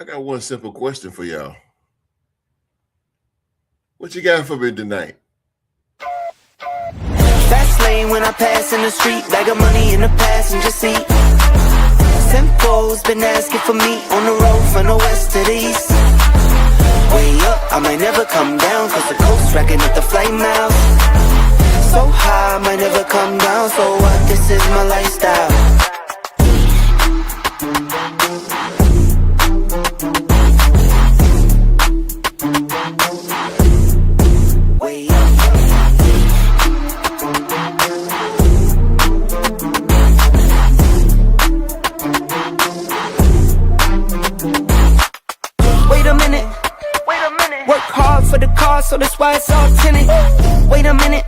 I got one simple question for y'all. What you got for me tonight? Fast lane when I pass in the street, bag of money in the passenger seat. Simcoe's been asking for me on the road from the west to the east. Way up, I might never come down, cause the coast racking up the flight miles. So high, I might never come down, so what, this is my lifestyle. Way up. Wait a minute. Work hard for the car, so that's why it's all tinted. Wait a minute.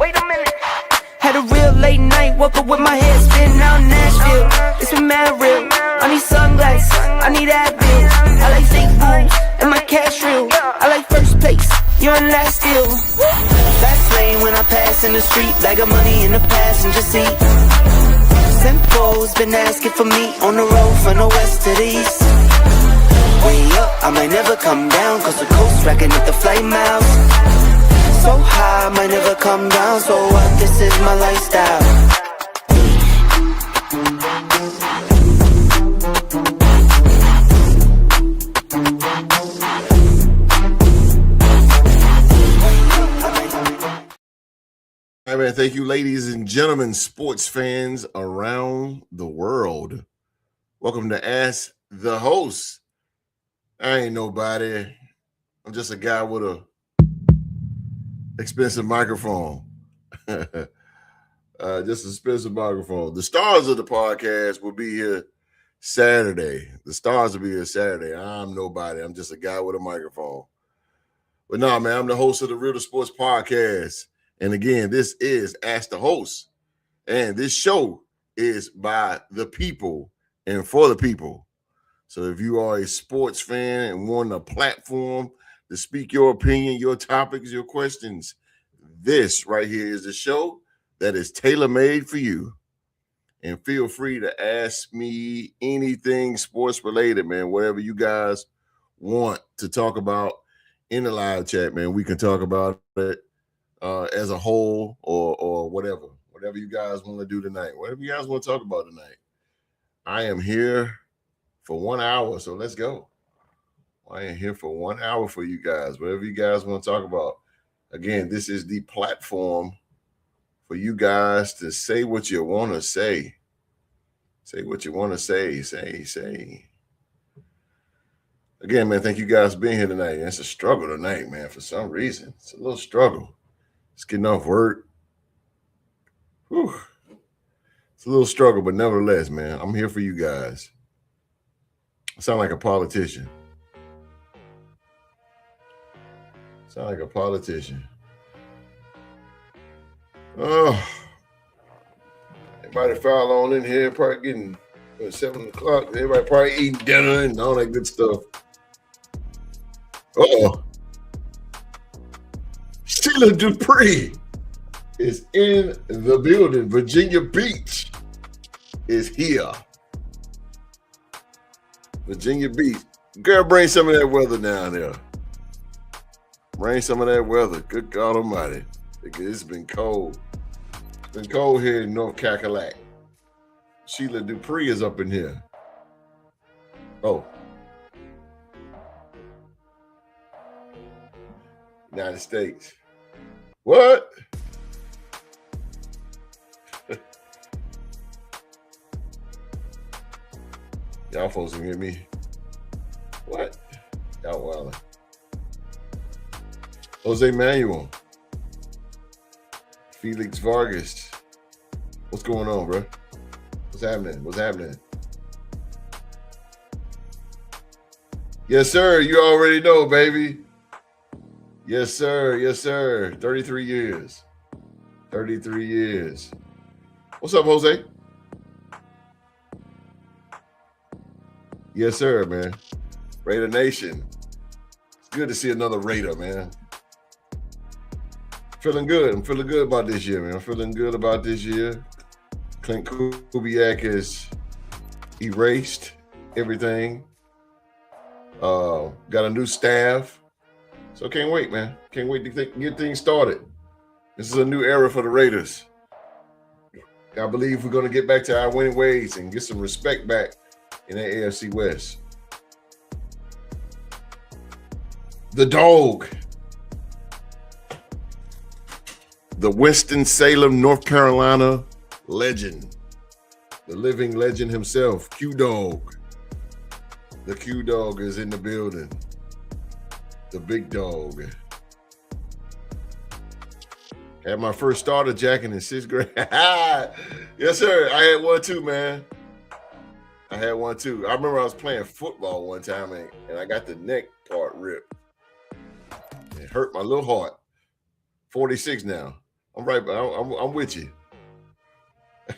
Had a real late night, woke up with my head spinning out in Nashville. It's been mad real. I need sunglasses, I need Advil. I like fake boobs and my cash real. I like first place, you're in last still. Fast lane when I pass in the street, bag of money in the passenger seat. Simcoe's been asking for me on the road from the west to the east. Way up, I might never come down, cause the coast racking up the flight miles. So high, I might never come down, so what, this is my lifestyle. All right, man. Thank you, ladies and gentlemen, sports fans around the world. Welcome to Ask the Host. I ain't nobody. I'm just a guy with a expensive microphone. Just an expensive microphone. The stars of the podcast will be here Saturday. The stars will be here Saturday. I'm nobody. I'm just a guy with a microphone. But no, man, I'm the host of the Real to Sports podcast. And again, this is Ask the Host. And this show is by the people and for the people. So if you are a sports fan and want a platform to speak your opinion, your topics, your questions, this right here is the show that is tailor-made for you. And feel free to ask me anything sports related, man, whatever you guys want to talk about in the live chat, man. We can talk about it as a whole or whatever you guys want to do tonight, whatever you guys want to talk about tonight. I am here for 1 hour, so let's go. I am here for 1 hour for you guys, whatever you guys want to talk about. Again, this is the platform for you guys to say what you want to say. Say what you want to say. Say. Again, man, thank you guys for being here tonight. It's a struggle tonight, man, for some reason. It's a little struggle. It's getting off work. Whew. It's a little struggle, but nevertheless, man, I'm here for you guys. I sound like a politician. Oh, everybody file on in here, probably getting 7 o'clock. Everybody probably eating dinner and all that good stuff. Sheila Dupree is in the building. Virginia Beach is here. Virginia Beach. Girl, bring some of that weather down there. Bring some of that weather. Good God Almighty. It's been cold. It's been cold here in North Cackalack. Sheila Dupree is up in here. Oh. United States. What? Y'all folks can hear me. What? Y'all wildin'. Jose Manuel. Felix Vargas. What's going on, bro? What's happening? Yes, sir. You already know, baby. Yes, sir. 33 years. What's up, Jose? Yes, sir, man. Raider Nation. It's good to see another Raider, man. Feeling good. I'm feeling good about this year, man. Clint Kubiak has erased everything Got a new staff. So can't wait, man. Can't wait to get things started. This is a new era for the Raiders. I believe we're going to get back to our winning ways and get some respect back in the AFC West. The dog. The Winston-Salem, North Carolina legend. The living legend himself, Q-Dog. The Q-Dog is in the building. The big dog. Had my first starter jacket in 6th grade. Yes, sir. I had one too, man. I had one too. I remember I was playing football one time and I got the neck part ripped. It hurt my little heart. 46 now. I'm right, but I'm with you.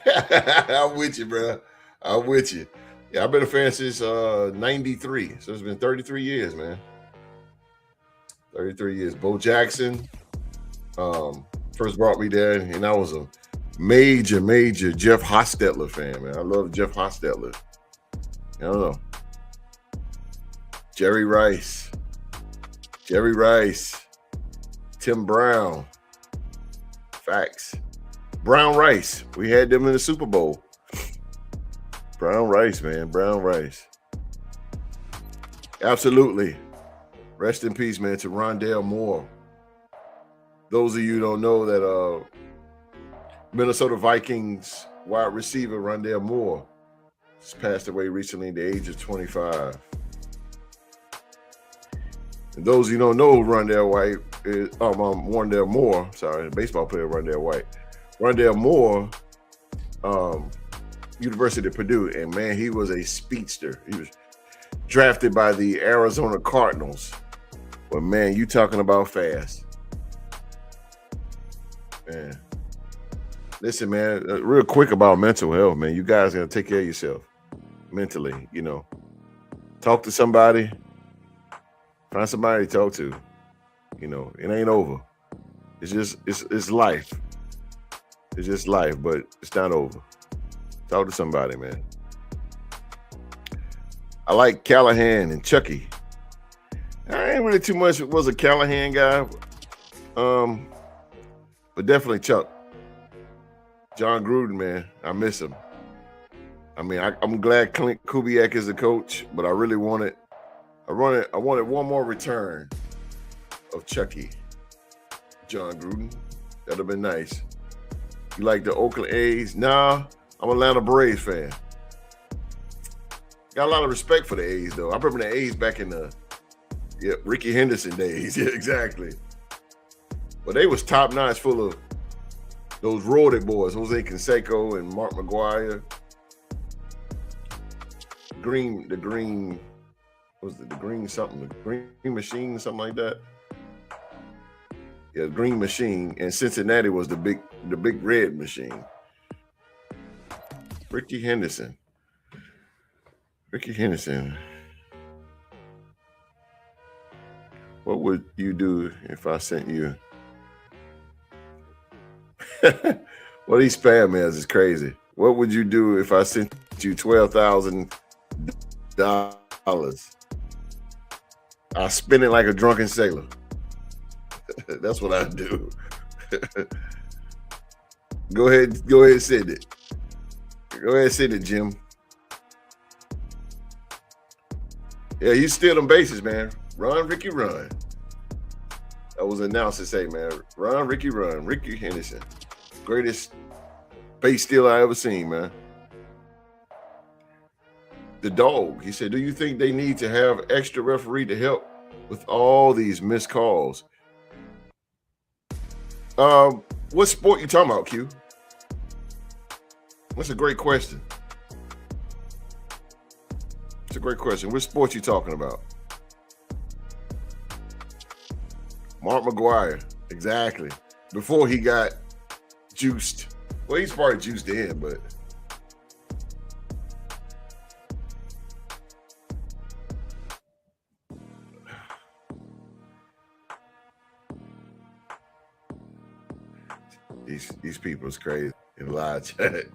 I'm with you, bro. I'm with you. Yeah, I've been a fan since 93. So it's been 33 years, man. 33 years. Bo Jackson first brought me there, and I was a major Jeff Hostetler fan, man. I love Jeff Hostetler. I don't know. Jerry Rice, Tim Brown. Facts. Brown Rice. We had them in the Super Bowl. Brown Rice, man. Brown Rice. Absolutely. Rest in peace, man, to Rondale Moore. Those of you who don't know that Minnesota Vikings wide receiver Rondale Moore just passed away recently at the age of 25. And those of you who don't know who Rondale Moore, sorry, the baseball player Rondale White. Rondale Moore, University of Purdue, and man, he was a speedster. He was drafted by the Arizona Cardinals. But man, you talking about fast. Man. Listen, man, real quick about mental health, man. You guys gotta take care of yourself mentally, you know. Talk to somebody. Find somebody to talk to. You know, it ain't over. It's just it's life. It's just life, but it's not over. Talk to somebody, man. I like Callahan and Chucky. I ain't really too much was a Callahan guy. But definitely Chuck. John Gruden, man. I miss him. I mean, I'm glad Clint Kubiak is the coach, but I really wanted one more return of Chucky. John Gruden. That'd have been nice. You like the Oakland A's? Nah, I'm an Atlanta Braves fan. Got a lot of respect for the A's, though. I remember the A's back in the Ricky Henderson days. Yeah, exactly. But they was top notch, full of those roaded boys, Jose Canseco and Mark McGwire. The green machine, something like that. Yeah, Green Machine, and Cincinnati was the big red machine. Ricky Henderson. What would you do if I sent you? Well, these spam mails is crazy. What would you do if I sent you $12,000? I spend it like a drunken sailor. That's what I do. Go ahead, send it. Go ahead, send it, Jim. Yeah, you steal them bases, man. Run, Ricky, run. That was announced to say, man. Run, Ricky, run. Ricky Henderson. Greatest base steal I ever seen, man. The dog, he said, do you think they need to have extra referee to help with all these missed calls? What sport you talking about, Q? That's a great question. It's a great question. Which sport you talking about? Mark McGwire, exactly. Before he got juiced. Well, he's probably juiced in, but these people is crazy in live chat.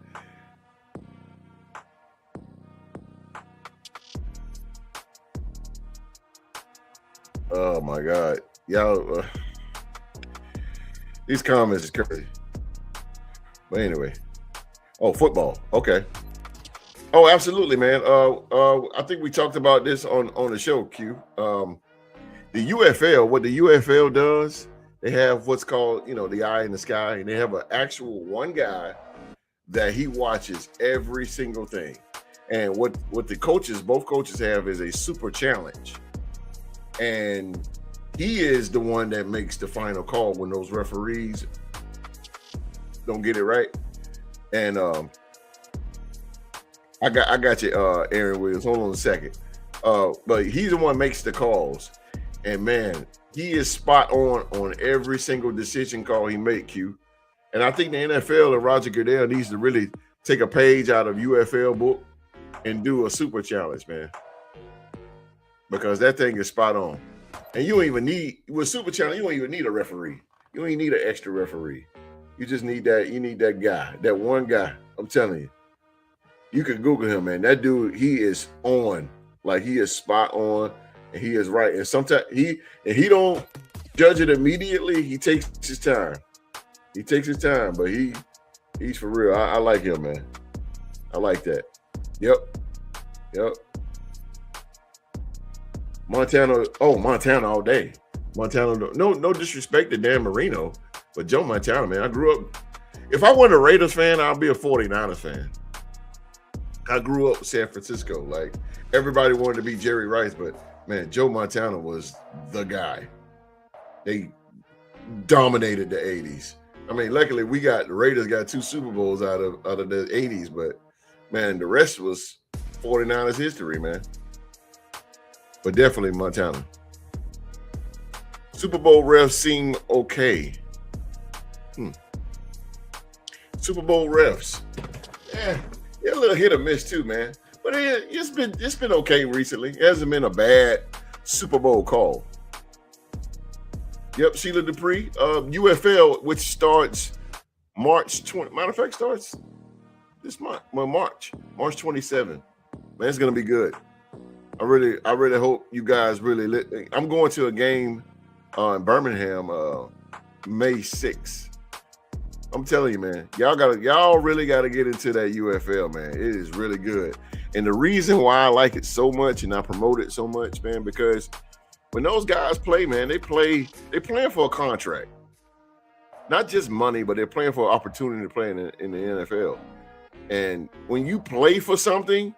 Oh my God, y'all! These comments is crazy. But anyway, football. Okay. Oh, absolutely, man. I think we talked about this on the show, Q. The UFL. What the UFL does, they have what's called, the eye in the sky, and they have an actual one guy that he watches every single thing. And what the both coaches have is a super challenge. And he is the one that makes the final call when those referees don't get it right. And I got you, Aaron Williams. Hold on a second. But he's the one that makes the calls. And man, he is spot on every single decision call he make, Q. And I think the NFL and Roger Goodell needs to really take a page out of UFL book and do a super challenge, man. Because that thing is spot on. And you don't even need, with super challenge, you don't even need a referee. You don't even need an extra referee. You just need that guy, that one guy. I'm telling you. You can Google him, man. That dude, he is on. Like, he is spot on, and he is right. And sometimes he don't judge it immediately. He takes his time. He takes his time, but he's for real. I like him, man. I like that. Yep. Montana all day. Montana, no disrespect to Dan Marino, but Joe Montana, man. I grew up. If I wasn't a Raiders fan, I'd be a 49ers fan. I grew up in San Francisco. Like, everybody wanted to be Jerry Rice, but man, Joe Montana was the guy. They dominated the 80s. I mean, luckily the Raiders got 2 Super Bowls out of the 80s, but man, the rest was 49ers history, man. But definitely Montana. Super Bowl refs seem okay. Super Bowl refs. They're a little hit or miss too, man. But it's been okay recently. It hasn't been a bad Super Bowl call. Yep, Sheila Dupree. UFL, which starts March 20. Matter of fact, starts this month. Well, March 27. Man, it's gonna be good. I really hope you guys really. I'm going to a game in Birmingham, May 6th. I'm telling you, man, y'all really gotta get into that UFL, man. It is really good. And the reason why I like it so much and I promote it so much, man, because when those guys play, man, they're playing for a contract. Not just money, but they're playing for an opportunity to play in the NFL. And when you play for something,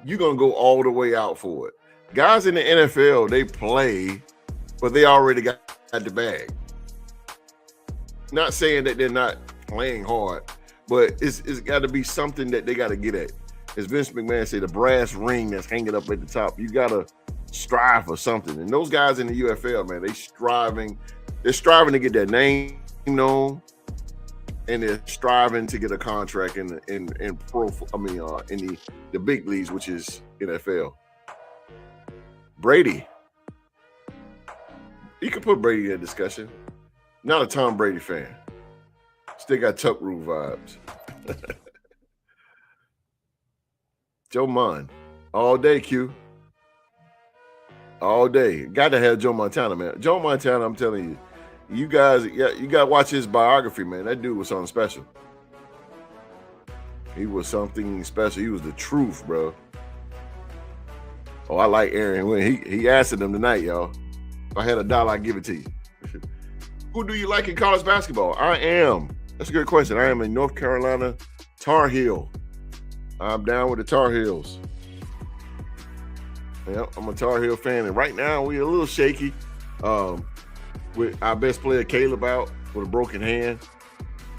you're gonna go all the way out for it. Guys in the NFL, they play, but they already got the bag. Not saying that they're not playing hard, but it's got to be something that they got to get at. As Vince McMahon said, the brass ring that's hanging up at the top. You got to strive for something. And those guys in the UFL, man, they're striving to get their name known, and they're striving to get a contract in the big leagues, which is NFL. Brady, you can put Brady in a discussion. Not a Tom Brady fan. Still got Tuck Rule vibes. Joe Mon. All day, Q. All day. Got to have Joe Montana, man. Joe Montana, I'm telling you guys, you got to watch his biography, man. That dude was something special. He was something special. He was the truth, bro. Oh, I like Aaron. He asked them tonight, y'all. If I had $1, I'd give it to you. Who do you like in college basketball? That's a good question. I am a North Carolina Tar Heel. I'm down with the Tar Heels. Yep, I'm a Tar Heel fan. And right now, we're a little shaky with our best player, Caleb, out with a broken hand.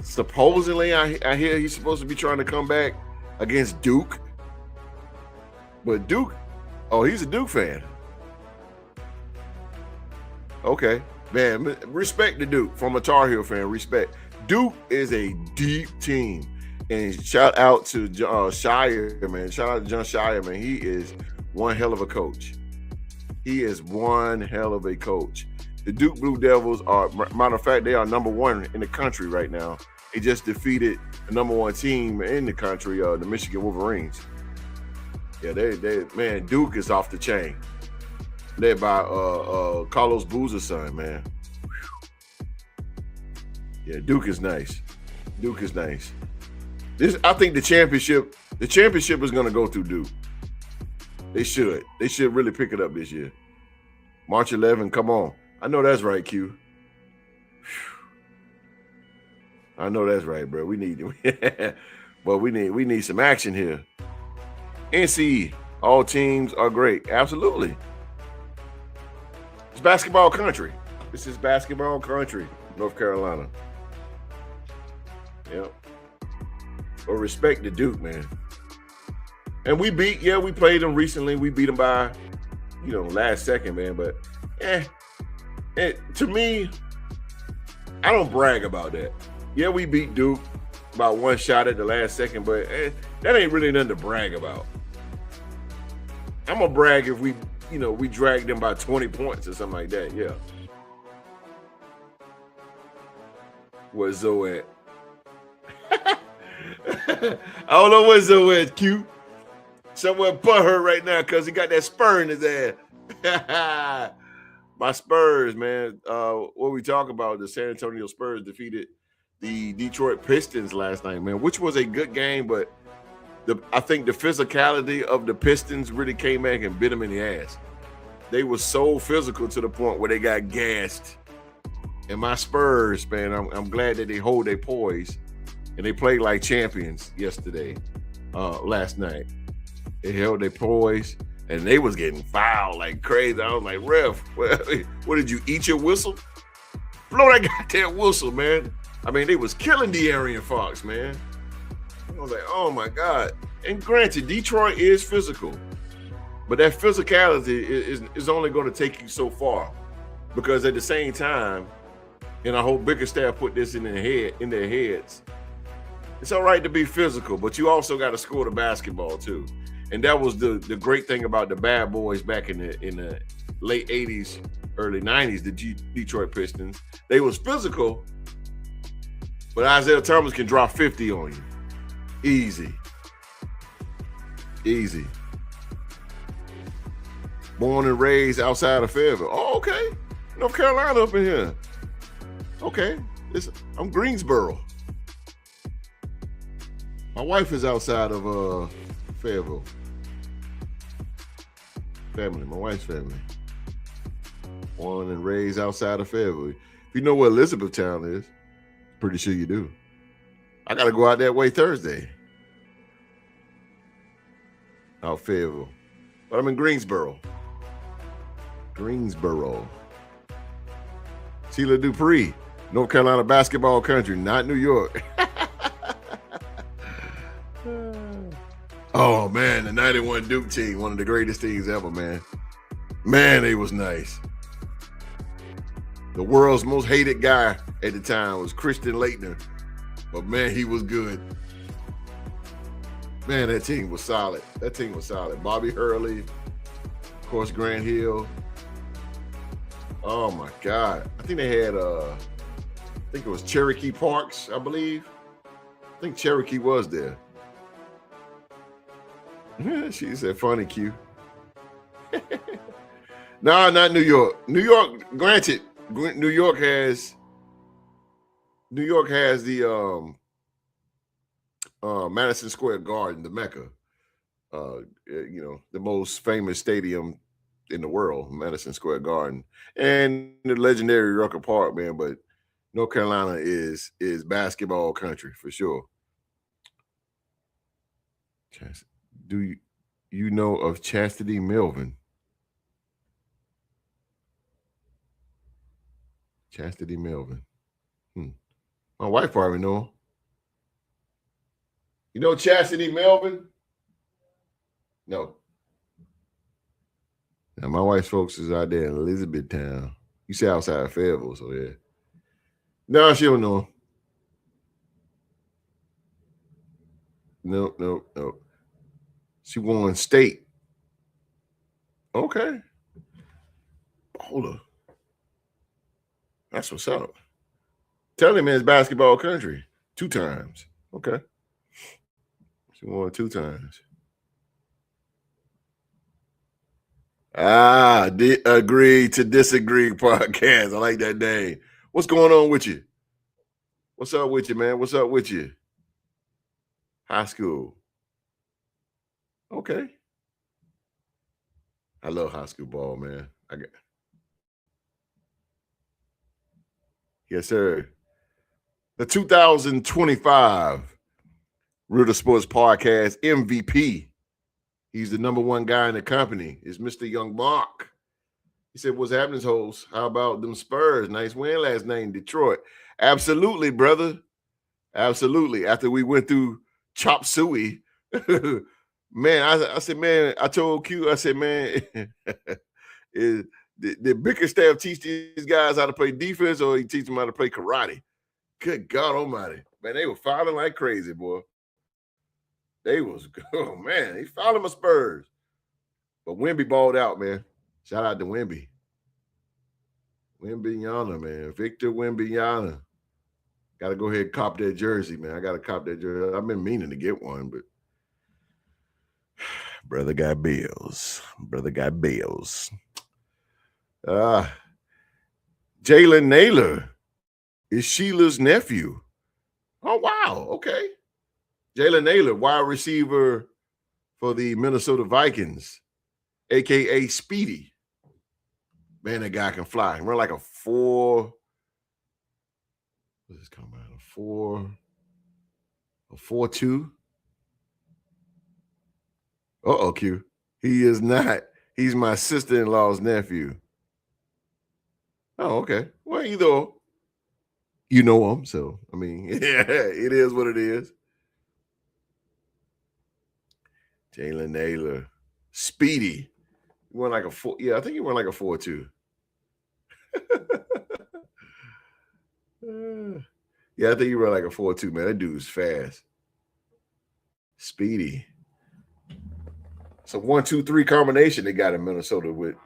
Supposedly, I hear he's supposed to be trying to come back against Duke. But Duke, he's a Duke fan. Okay. Man, respect to Duke. From a Tar Heel fan, respect. Duke is a deep team. And shout out to Shire, man. Shout out to John Shire, man. He is one hell of a coach. The Duke Blue Devils are, matter of fact, they are number 1 in the country right now. They just defeated the number 1 team in the country, the Michigan Wolverines. Yeah, man, Duke is off the chain. led by Carlos Boozer's son, man. Yeah, Duke is nice. Duke is nice. I think the championship is going to go through Duke. They should really pick it up this year. March 11, come on. I know that's right, Q. I know that's right, bro. We need some action here. NCE, all teams are great. Absolutely. It's basketball country. This is basketball country, North Carolina. Yep. But respect to Duke, man. And we played them recently. We beat them by, last second, man. But to me, I don't brag about that. Yeah, we beat Duke by one shot at the last second, but that ain't really nothing to brag about. I'm gonna brag if we dragged them by 20 points or something like that. Yeah. Where's Zoe at? I don't know where Zoe at, Q. Somewhere butthurt right now because he got that spur in his ass. My Spurs, man. What we talk about, the San Antonio Spurs defeated the Detroit Pistons last night, man, which was a good game, but I think the physicality of the Pistons really came back and bit them in the ass. They were so physical to the point where they got gassed. And my Spurs, man, I'm glad that they hold their poise and they played like champions last night. They held their poise and they was getting fouled like crazy. I was like, ref, what did you eat your whistle? Blow that goddamn whistle, man. I mean, they was killing De'Aaron Fox, man. I was like, oh my God. And granted, Detroit is physical, but that physicality is only going to take you so far, because at the same time, and I hope Bickerstaff put this in their heads, it's all right to be physical, but you also got to score the basketball too. And that was the great thing about the bad boys back in the late 80s, early 90s, the Detroit Pistons. They was physical, but Isaiah Thomas can drop 50 on you. Easy. Born and raised outside of Fayetteville. Oh, okay. North Carolina up in here. Okay. I'm Greensboro. My wife is outside of Fayetteville. My wife's family. Born and raised outside of Fayetteville. If you know where Elizabethtown is, pretty sure you do. I got to go out that way Thursday. Out Fayetteville. But I'm in Greensboro. Sheila Dupree, North Carolina basketball country, not New York. Oh, man, the 91 Duke team, one of the greatest teams ever, man. Man, they was nice. The world's most hated guy at the time was Christian Laettner. But, man, he was good. Man, that team was solid. Bobby Hurley, of course, Grant Hill. Oh, my God. I think they had, I think it was Cherokee Parks, I believe. I think Cherokee was there. She said, funny, Q. No, not New York. New York, granted, New York has the Madison Square Garden, the Mecca. The most famous stadium in the world, Madison Square Garden, and the legendary Rucker Park, man. But North Carolina is basketball country for sure. Do you know of Chastity Melvin? Chastity Melvin. My wife probably know him. You know Chastity Melvin? No. Now, my wife's folks is out there in Elizabethtown. You say outside of Fayetteville, so yeah. No, she don't know him. Nope. She won state. Okay. Baller. That's what's up. Tell him it's basketball country. 2 times. Okay. She won 2 times. Agree to disagree podcast. I like that name. What's going on with you? What's up with you, man? What's up with you? High school. Okay. I love high school ball, man. Yes, sir. The 2025 Real to Sports Podcast MVP. He's the number one guy in the company. Is Mr. Young Mark. He said, "What's happening, hoes? How about them Spurs? Nice win last night in Detroit." Absolutely, brother. Absolutely. After we went through chop suey, man, I said, man, I told Q, I said, man, did Bickerstaff teach these guys how to play defense, or he teach them how to play karate? Good God Almighty, man, they were fouling like crazy, boy. They was, oh man, he fouling my Spurs. But Wemby balled out, man. Shout out to Wemby. Wembanyama, man. Victor Wembanyama. Got to go ahead and cop that jersey, man. I got to cop that jersey. I've been meaning to get one, but brother got bills. Brother got bills. Jalen Naylor is Sheila's nephew. Oh, wow. Okay. Jalen Naylor, wide receiver for the Minnesota Vikings, a.k.a. Speedy. Man, that guy can fly. He run like a 4. What's this coming out? A 4.2. Uh-oh, Q. He is not. He's my sister-in-law's nephew. Oh, okay. Well, either you know him, so I mean, yeah, it is what it is. Jalen Naylor, Speedy. He went like a 4. Yeah, I think he went like a 4.2. Yeah, I think he ran like a 4.2, man. That dude's fast. Speedy. It's a 1-2-3 combination they got in Minnesota with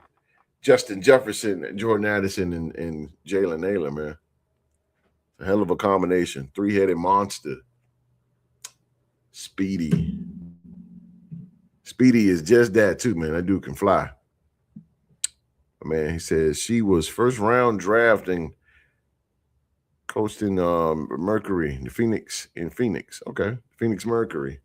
Justin Jefferson, Jordan Addison, and Jalen Naylor, man. A hell of a combination. 3-headed monster. Speedy. Speedy is just that too, man. That dude can fly. Man, he says she was first round drafting, coached in Mercury, the Phoenix. Okay, Phoenix Mercury.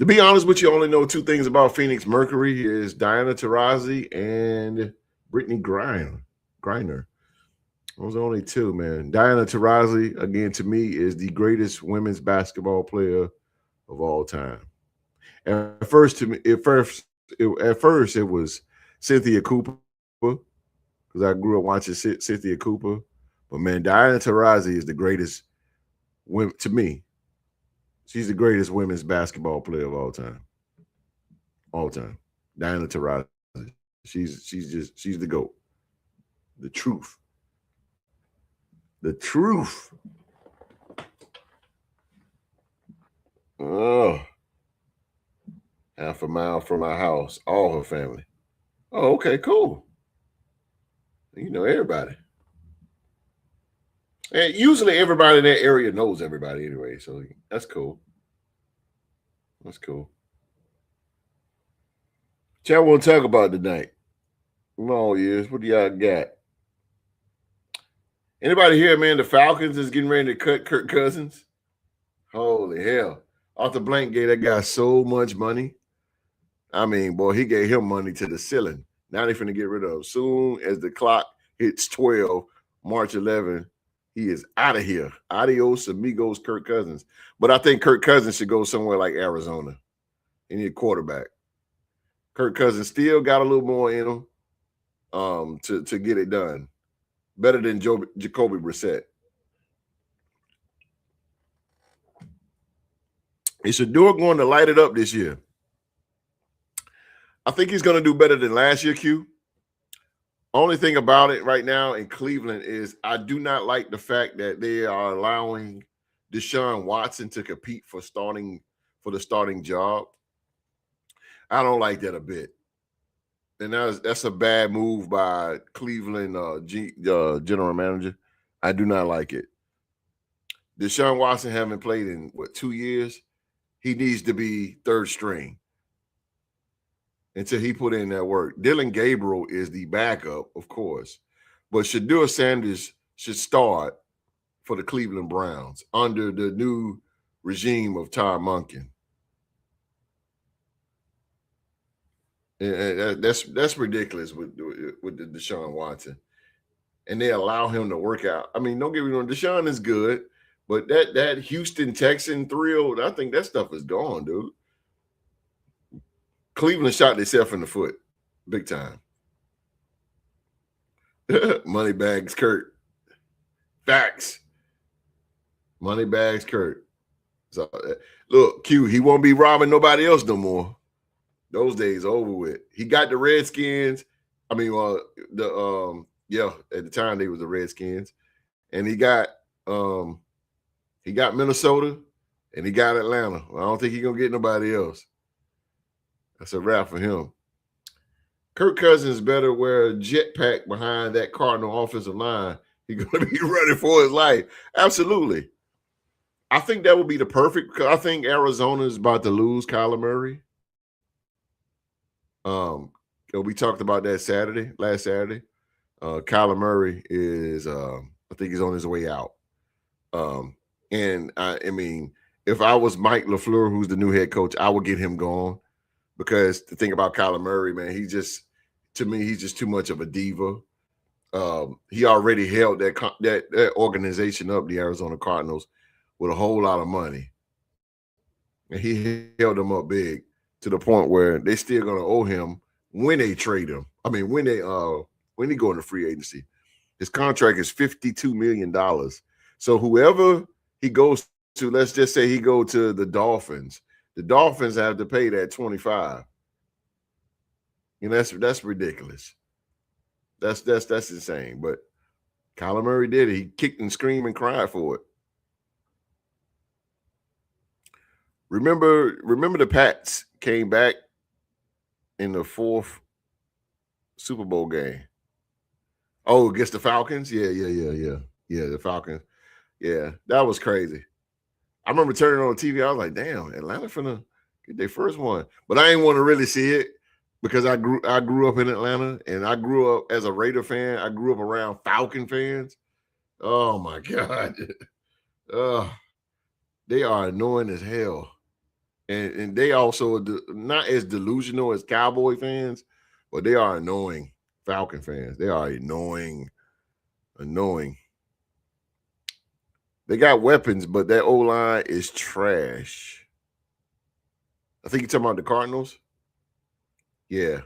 To be honest with you, I only know 2 things about Phoenix Mercury is Diana Taurasi and Brittany Griner. Those are only 2, man. Diana Taurasi, again, to me, is the greatest women's basketball player of all time. At first, it was Cynthia Cooper, because I grew up watching Cynthia Cooper. But man, Diana Taurasi is the greatest to me. She's the greatest women's basketball player of all time. All time. Diana Taurasi. She's the GOAT. The truth. The truth. Oh. Half a mile from my house. All her family. Oh, okay, cool. You know everybody. And usually everybody in that area knows everybody anyway, so that's cool. That's cool. What y'all want to talk about tonight? Come on, years. What do y'all got? Anybody here, man? The Falcons is getting ready to cut Kirk Cousins. Holy hell. Arthur Blank gave that guy so much money. I mean, boy, he gave him money to the ceiling. Now they're finna get rid of him. Soon as the clock hits 12, March 11, he is out of here. Adios, amigos, Kirk Cousins. But I think Kirk Cousins should go somewhere like Arizona. He need a quarterback. Kirk Cousins still got a little more in him to get it done. Better than Jacoby Brissett. Is Shedeur going to light it up this year? I think he's going to do better than last year, Q. Only thing about it right now in Cleveland is I do not like the fact that they are allowing Deshaun Watson to compete for the starting job. I don't like that a bit. And that's a bad move by Cleveland general manager. I do not like it. Deshaun Watson haven't played in, 2 years? He needs to be third string. until he put in that work. Dylan Gabriel is the backup, of course, but Shedeur Sanders should start for the Cleveland Browns under the new regime of Todd Monken. And that's ridiculous with the Deshaun Watson. And they allow him to work out. I mean, don't get me wrong, Deshaun is good, but that Houston Texan thrill, I think that stuff is gone, dude. Cleveland shot themselves in the foot, big time. Moneybags Kurt. Facts. Moneybags Kurt. So look, Q, he won't be robbing nobody else no more. Those days over with. He got the Redskins. I mean, at the time they was the Redskins, and he got Minnesota, and he got Atlanta. I don't think he's gonna get nobody else. That's a wrap for him. Kirk Cousins better wear a jetpack behind that Cardinal offensive line. He's gonna be running for his life. Absolutely. I think that would be the perfect, because I think Arizona is about to lose Kyler Murray. We talked about that last Saturday. Kyler Murray is, I think he's on his way out. And I mean, if I was Mike LaFleur, who's the new head coach, I would get him gone, because the thing about Kyler Murray, man, he's just too much of a diva. He already held that organization up, the Arizona Cardinals, with a whole lot of money, and he held them up big to the point where they still going to owe him when they trade him. I mean, when he go into free agency, his contract is $52 million. So whoever he goes to, let's just say he go to the Dolphins have to pay that 25. And that's ridiculous. That's insane. But Kyler Murray did it. He kicked and screamed and cried for it. Remember the Pats came back in the 4th Super Bowl game. Oh, against the Falcons? Yeah, the Falcons. Yeah, that was crazy. I remember turning on the TV. I was like, damn, Atlanta finna get their first one. But I didn't want to really see it, because I grew up in Atlanta, and I grew up as a Raider fan. I grew up around Falcon fans. Oh my God. They are annoying as hell. And they also are not as delusional as Cowboy fans, but they are annoying Falcon fans. They are annoying. They got weapons, but that O-line is trash. I think you're talking about the Cardinals. Yeah.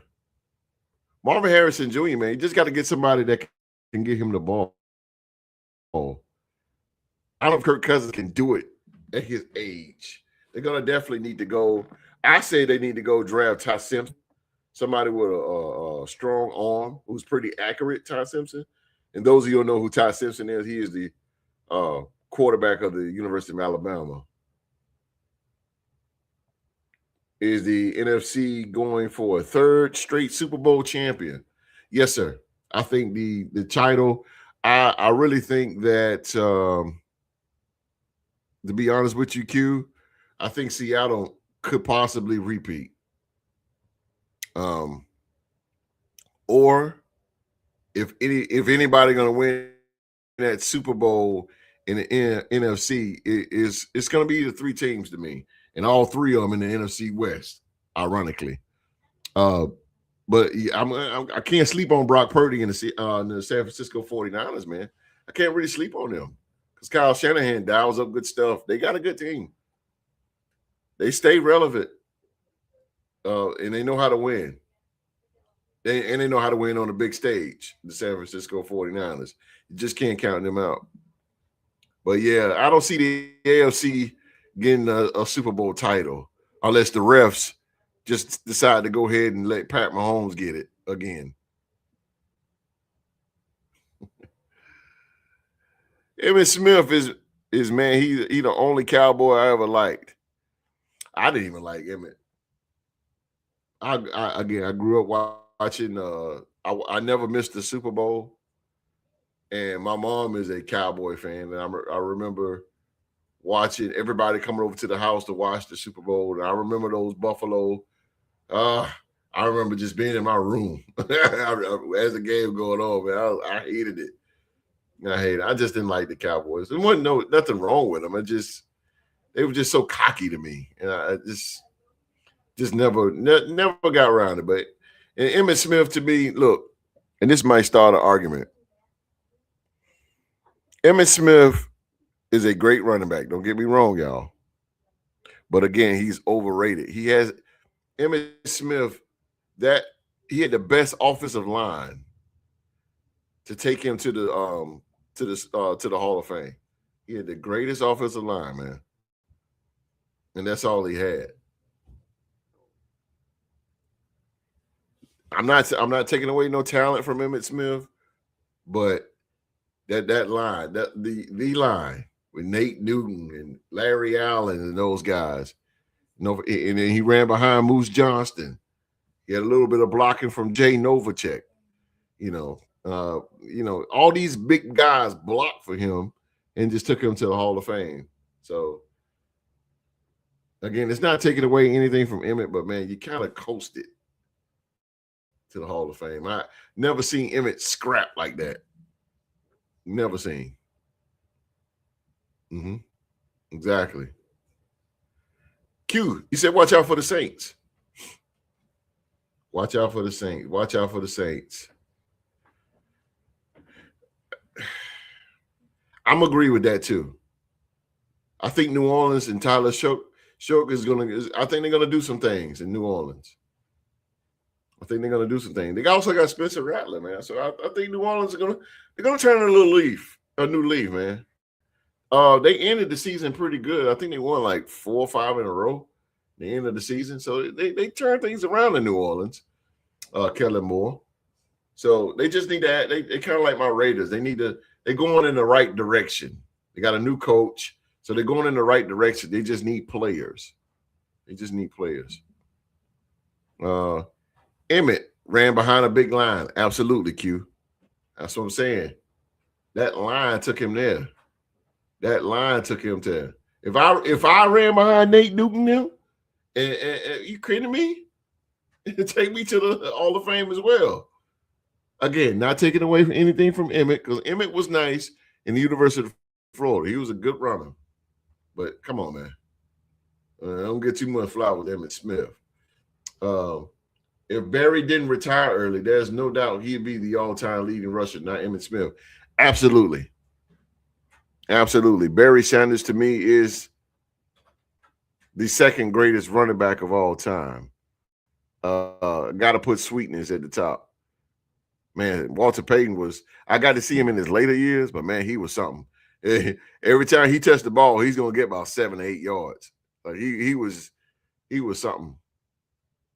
Marvin Harrison Jr., man, you just got to get somebody that can get him the ball. I don't know if Kirk Cousins can do it at his age. They're going to definitely need to go. I say they need to go draft Ty Simpson, somebody with a strong arm who's pretty accurate, Ty Simpson. And those of you who know who Ty Simpson is, he is the quarterback of the University of Alabama. Is the NFC going for a 3rd straight Super Bowl champion? Yes, sir. I think the title, I really think that, to be honest with you, Q, I think Seattle could possibly repeat. Or if anybody going to win that Super Bowl in the NFC, it's going to be the 3 teams to me, and all 3 of them in the NFC West, ironically. But yeah, I can't sleep on Brock Purdy in the San Francisco 49ers, man. I can't really sleep on them, because Kyle Shanahan dials up good stuff. They got a good team. They stay relevant, and they know how to win. They know how to win on the big stage, the San Francisco 49ers. You just can't count them out. But, yeah, I don't see the AFC getting a Super Bowl title unless the refs just decide to go ahead and let Pat Mahomes get it again. Emmitt Smith is man, he the only Cowboy I ever liked. I didn't even like Emmitt. I grew up watching. I never missed the Super Bowl, and my mom is a Cowboy fan, and I remember watching everybody coming over to the house to watch the Super Bowl. And I remember those Buffalo. I I remember just being in my room as the game going on, man. I hated it. I just didn't like the Cowboys. There wasn't nothing wrong with them. They were just so cocky to me, and I just never got around it. But and Emmitt Smith, to me, look, and this might start an argument. Emmitt Smith is a great running back. Don't get me wrong, y'all. But again, he's overrated. He has Emmitt Smith that he had the best offensive line to take him to the Hall of Fame. He had the greatest offensive line, man. And that's all he had. I'm not taking away no talent from Emmitt Smith, but that line, the line with Nate Newton and Larry Allen and those guys, and then he ran behind Moose Johnston. He had a little bit of blocking from Jay Novacek. All these big guys blocked for him and just took him to the Hall of Fame. So again, it's not taking away anything from Emmitt, but man, you kind of coasted to the Hall of Fame. I never seen Emmitt scrap like that. Never seen. Exactly. Q, you said watch out for the Saints. Watch out for the Saints. Watch out for the Saints. I'm agree with that too. I think New Orleans and Tyler Shough is I think they're gonna do some things in New Orleans. I think they're gonna do some things. They also got Spencer Rattler, man. So I think New Orleans they're gonna turn a new leaf, man. They ended the season pretty good. I think they won like 4 or 5 in a row. The end of the season, so they turn things around in New Orleans. Kellen Moore. So they just need to. They kind of like my Raiders. They're going in the right direction. They got a new coach, so they're going in the right direction. They just need players. Emmitt ran behind a big line. Absolutely, Q. That's what I'm saying. That line took him there. That line took him there. If I ran behind Nate Newton now, and you kidding me? Take me to the Hall of Fame as well. Again, not taking away from anything from Emmitt, because Emmitt was nice in the University of Florida. He was a good runner. But come on, man. Don't get too much flour with Emmitt Smith. If Barry didn't retire early, there's no doubt he'd be the all-time leading rusher, not Emmitt Smith. Absolutely. Absolutely. Barry Sanders, to me, is the second greatest running back of all time. Got to put Sweetness at the top. Man, Walter Payton I got to see him in his later years, but man, he was something. Every time he touched the ball, he's going to get about 7 or 8 yards. Like he was something.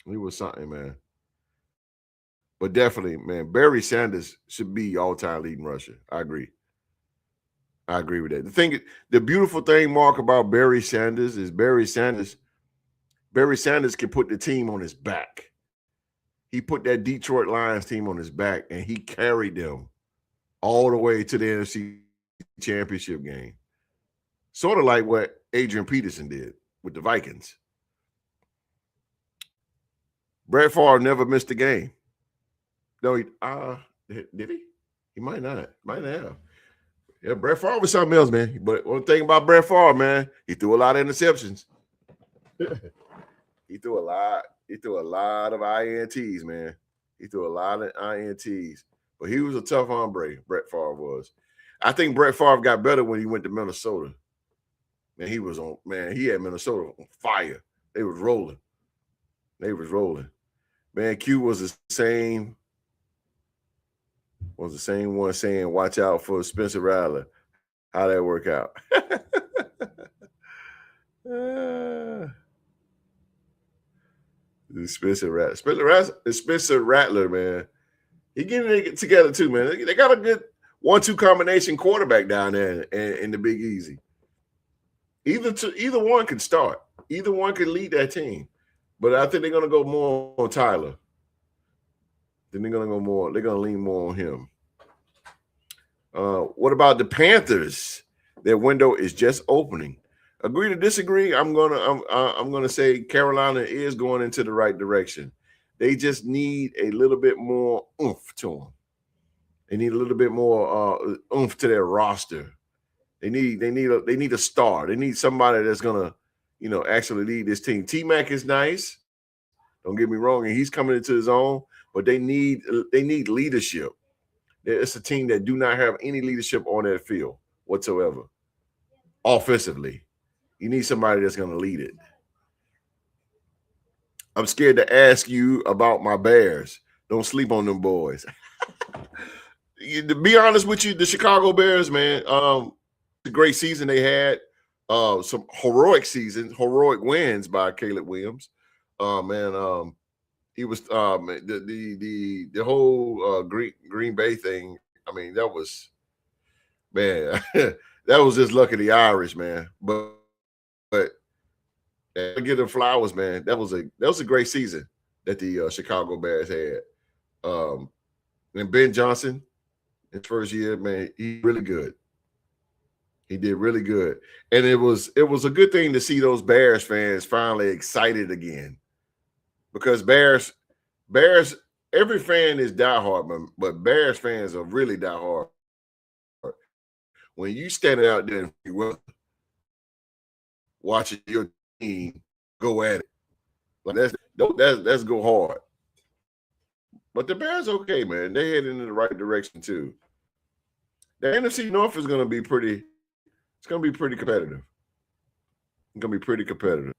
He was something, man. But definitely, man, Barry Sanders should be all-time leading rusher. I agree with that. The beautiful thing, Mark, about Barry Sanders is Barry Sanders can put the team on his back. He put that Detroit Lions team on his back, and he carried them all the way to the NFC Championship game. Sort of like what Adrian Peterson did with the Vikings. Brett Favre never missed a game. No, did he? He might not. Might have. Yeah, Brett Favre was something else, man. But one thing about Brett Favre, man, he threw a lot of interceptions. He threw a lot of INTs, man. He threw a lot of INTs. But he was a tough hombre, Brett Favre was. I think Brett Favre got better when he went to Minnesota. Man, he had Minnesota on fire. They was rolling. Man, Q was the same one saying, watch out for Spencer Rattler. How'd that work out? Spencer Rattler, man. He getting it together too, man. They got a good 1-2 combination quarterback down there in the Big Easy. Either one can start. Either one can lead that team. But I think they're going to go more on Tyler. Then they're going to lean more on him. What about the Panthers? Their window is just opening. Agree to disagree? I'm gonna say Carolina is going into the right direction. They just need a little bit more oomph to them. They need a little bit more oomph to their roster. They need a star. They need somebody that's gonna, actually lead this team. T-Mac is nice. Don't get me wrong, and he's coming into his own, but they need leadership. It's a team that do not have any leadership on that field whatsoever. Offensively, you need somebody that's going to lead it. I'm scared to ask you about my Bears. Don't sleep on them boys. To be honest with you, the Chicago Bears, man, a great season they had. Some heroic wins by Caleb Williams. He was the whole Green Bay thing. I mean, that was, man, that was just luck of the Irish, man. But give them flowers, man. That was a great season that the Chicago Bears had. And Ben Johnson, his first year, man, he really good. He did really good, and it was a good thing to see those Bears fans finally excited again. Because Bears, every fan is diehard, but Bears fans are really diehard. When you standing out there and watching your team go at it, like that's go hard. But the Bears, okay, man, they heading in the right direction too. The NFC North is going to be pretty. It's going to be pretty competitive. It's going to be pretty competitive.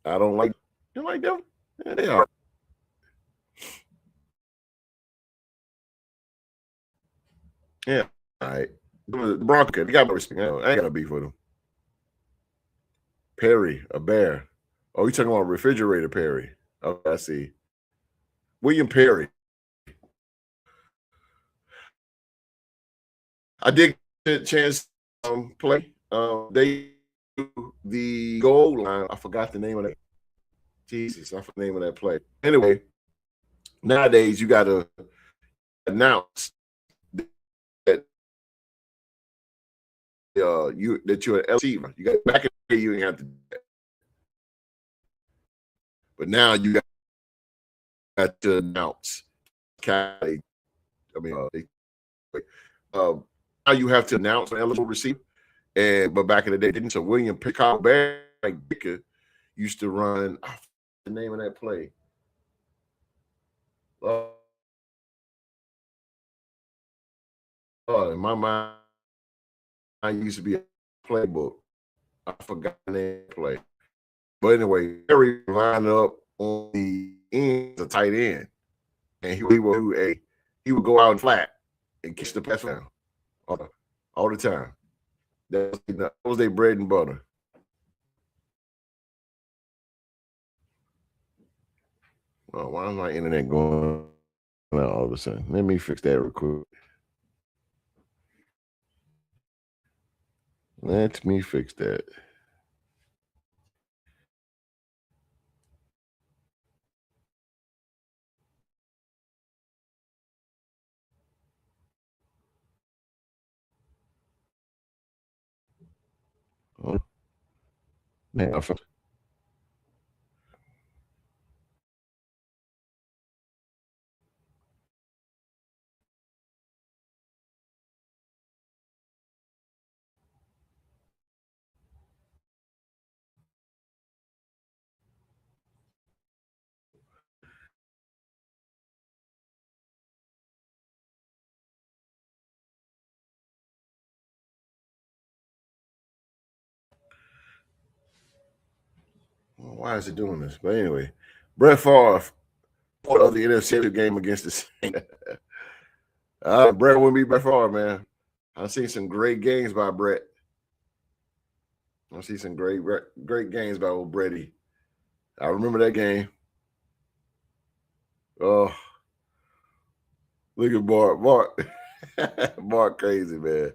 I don't like. You like them? Yeah, they are. Yeah. All right. The Broncos, they got no respect. I ain't got no beef with them. Perry, a bear. Oh, you talking about refrigerator Perry? Okay, I see. William Perry. I did get a chance to play. They do the goal line. I forgot the name of that. Jesus, I forgot the name of that play. Anyway, nowadays you got to announce that you're an receiver. You got back in the day you didn't have to do that, but now you got to announce. Now you have to announce an eligible receiver, but back in the day didn't. So William Chicago Bears used to run. The name of that play. In my mind, I used to be a playbook. I forgot the name of the play. But anyway, Perry lined up on the end as a tight end. And he would go out and flat and catch the pass down all the time. That was their bread and butter. Oh, why is my internet going out all of a sudden? Let me fix that real quick. Let me fix that. Oh, man, why is it doing this? But anyway, Brett Favre of the NFC game against the Saints. Brett wouldn't be Brett Favre, man. I've seen some great games by Brett. I see some great games by old Brady. I remember that game. Oh, look at Bart. Bart crazy, man.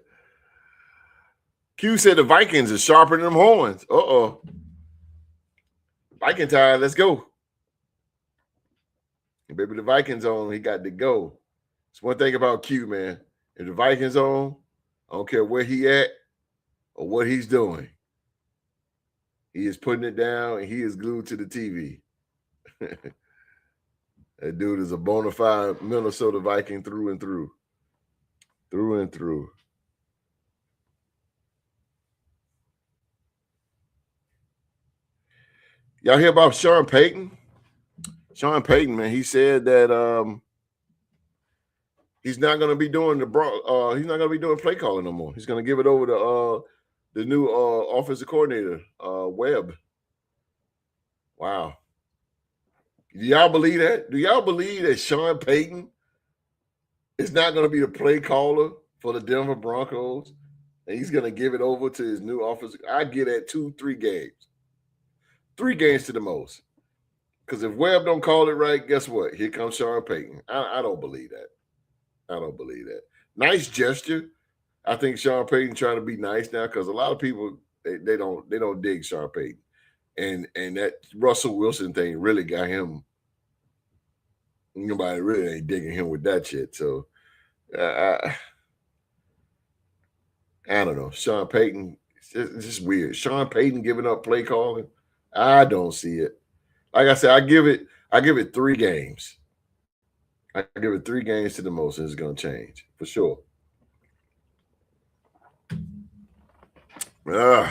Q said the Vikings are sharpening them horns. Uh-oh. Viking time, let's go. Baby, the Vikings on, he got to go. It's one thing about Q, man. If the Vikings on, I don't care where he at or what he's doing. He is putting it down, and he is glued to the TV. That dude is a bona fide Minnesota Viking through and through. Through and through. Y'all hear about Sean Payton? Sean Payton, man, he said that he's not going to be doing he's not going to be doing play calling no more. He's going to give it over to the new offensive coordinator, Webb. Wow. Do y'all believe that? Do y'all believe that Sean Payton is not going to be the play caller for the Denver Broncos? And he's going to give it over to his new offensive. I get at 2-3 games. 3 games to the most. Because if Webb don't call it right, guess what? Here comes Sean Payton. I don't believe that. I don't believe that. Nice gesture. I think Sean Payton trying to be nice now because a lot of people they don't dig Sean Payton, and that Russell Wilson thing really got him. Nobody really ain't digging him with that shit. So I don't know. Sean Payton, it's just weird. Sean Payton giving up play calling. I don't see it. Like I said, I give it 3 games. I give it 3 games to the most, and it's going to change for sure. I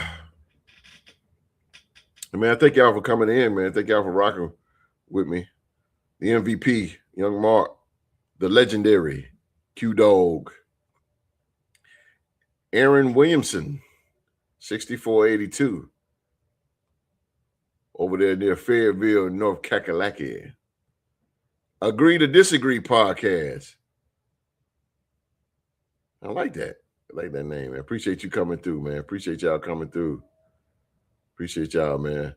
mean, I thank y'all for coming in, man. Thank y'all for rocking with me. The MVP, Young Mark, the legendary Q-Dog, Aaron Williamson, 6482, over there near Fayetteville, North Kakalaki. Agree to Disagree podcast. I like that. I like that name, man. Appreciate you coming through, man. Appreciate y'all coming through. Appreciate y'all, man.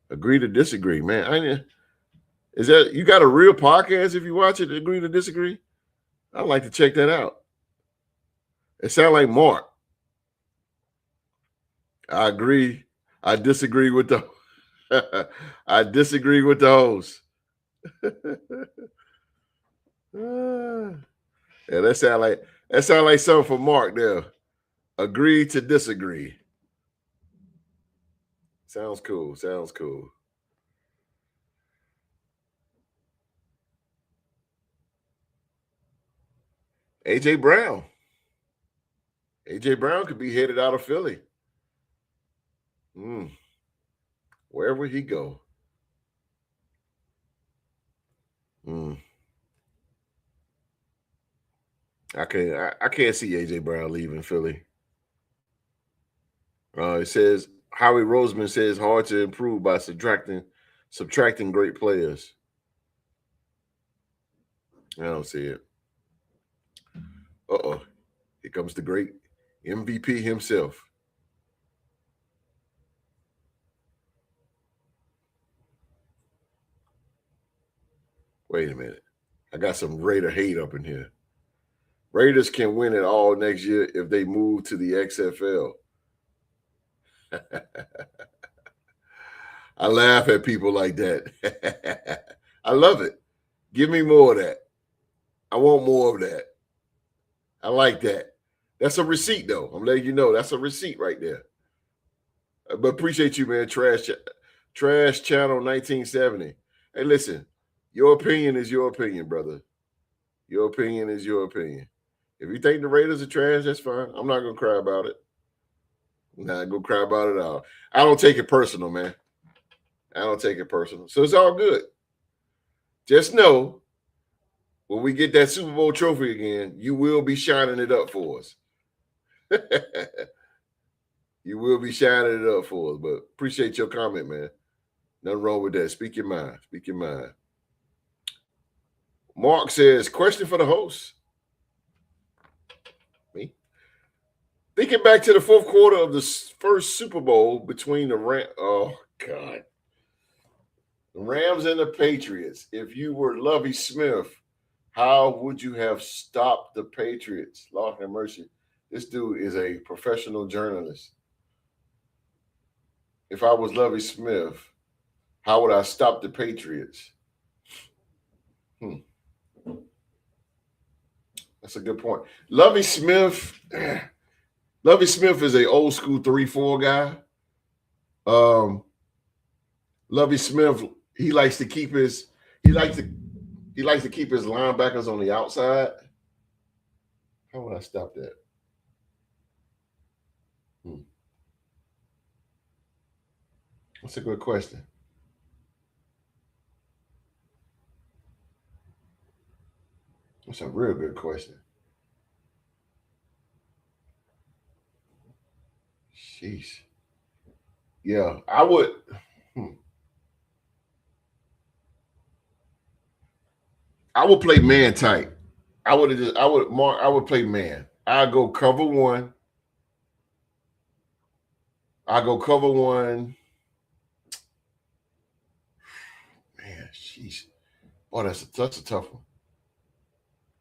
Agree to Disagree, man. Is that you got a real podcast if you watch it, Agree to Disagree? I'd like to check that out. It sounds like Mark. I agree. I disagree with the I disagree with the host. Yeah, that sound like something for Mark there. Agree to disagree. Sounds cool. Sounds cool. AJ Brown. AJ Brown could be headed out of Philly. Wherever he go. I can't see AJ Brown leaving Philly. It says Howie Roseman says hard to improve by subtracting great players. I don't see it. Uh-oh. Here comes the great MVP himself. Wait a minute. I got some Raider hate up in here. Raiders can win it all next year if they move to the XFL. I laugh at people like that. I love it. Give me more of that. I want more of that. I like that. That's a receipt, though. I'm letting you know that's a receipt right there. But appreciate you, man. Trash Channel 1970. Hey, listen. Your opinion is your opinion, brother. Your opinion is your opinion. If you think the Raiders are trash, that's fine. I'm not going to cry about it. I'm not going to cry about it at all. I don't take it personal, man. I don't take it personal. So it's all good. Just know, when we get that Super Bowl trophy again, you will be shining it up for us. You will be shining it up for us. But appreciate your comment, man. Nothing wrong with that. Speak your mind. Speak your mind. Mark says, question for the host. Me? Thinking back to the fourth quarter of the first Super Bowl between the Rams. Oh, God. The Rams and the Patriots. If you were Lovie Smith, how would you have stopped the Patriots? Lord have mercy. This dude is a professional journalist. If I was Lovie Smith, how would I stop the Patriots? That's a good point. Lovie Smith is a old school 3-4 guy. Lovie Smith, he likes to keep his linebackers on the outside. How would I stop that? That's a good question. That's a real good question. Sheesh. Yeah, I would. I would play man tight. I would play man. I'd go cover one. I go cover one. Man, sheesh. Boy, that's a tough one.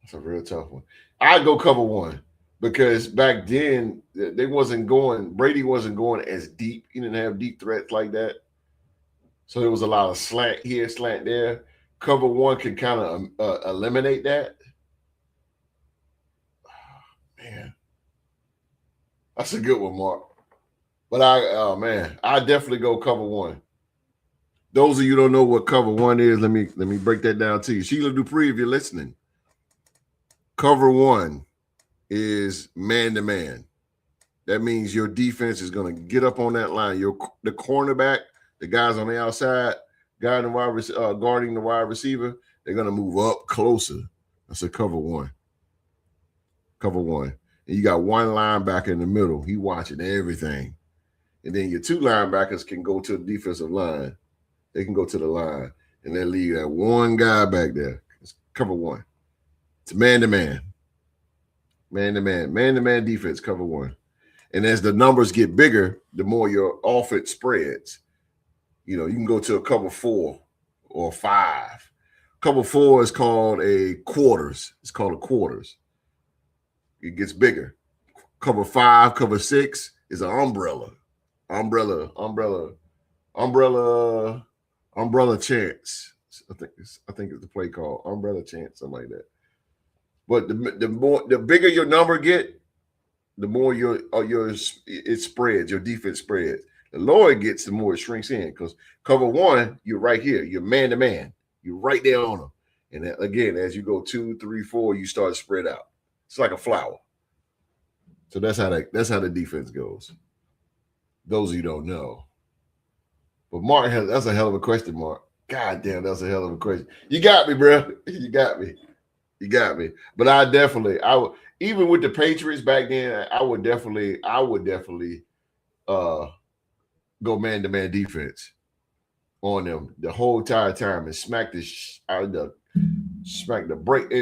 That's a real tough one. I'd go cover one because back then Brady wasn't going as deep. He didn't have deep threats like that. So there was a lot of slant here, slant there. Cover one can kind of eliminate that. Oh, man, that's a good one, Mark. But I definitely go cover one. Those of you who don't know what cover one is, let me break that down to you. Sheila Dupree, if you're listening, cover one is man to man. That means your defense is going to get up on that line. The cornerback, the guys on the outside, guarding the wide receiver, they're going to move up closer. That's a cover one. Cover one. And you got one linebacker in the middle. He watching everything. And then your two linebackers can go to the defensive line. They can go to the line. And then leave that one guy back there. It's cover one. It's man-to-man. Man-to-man. Man-to-man defense, cover one. And as the numbers get bigger, the more your offense spreads. You know, you can go to a cover 4 or 5. Cover 4 is called a quarters. It's called a quarters. It gets bigger. Cover 5, cover 6 is an umbrella. Umbrella chance. I think it's the play called umbrella chance, something like that. But the bigger your number get, the more it spreads, your defense spreads. The lower it gets, the more it shrinks in. Because cover one, you're right here. You're man to man. You're right there on them. And again, as you go 2, 3, 4, you start to spread out. It's like a flower. So that's how the defense goes. Those of you don't know. But Mark, that's a hell of a question, Mark. God damn, that's a hell of a question. You got me, bro. You got me. But I would, even with the Patriots back then, I would definitely go man-to-man defense on them the whole entire time and smack the break.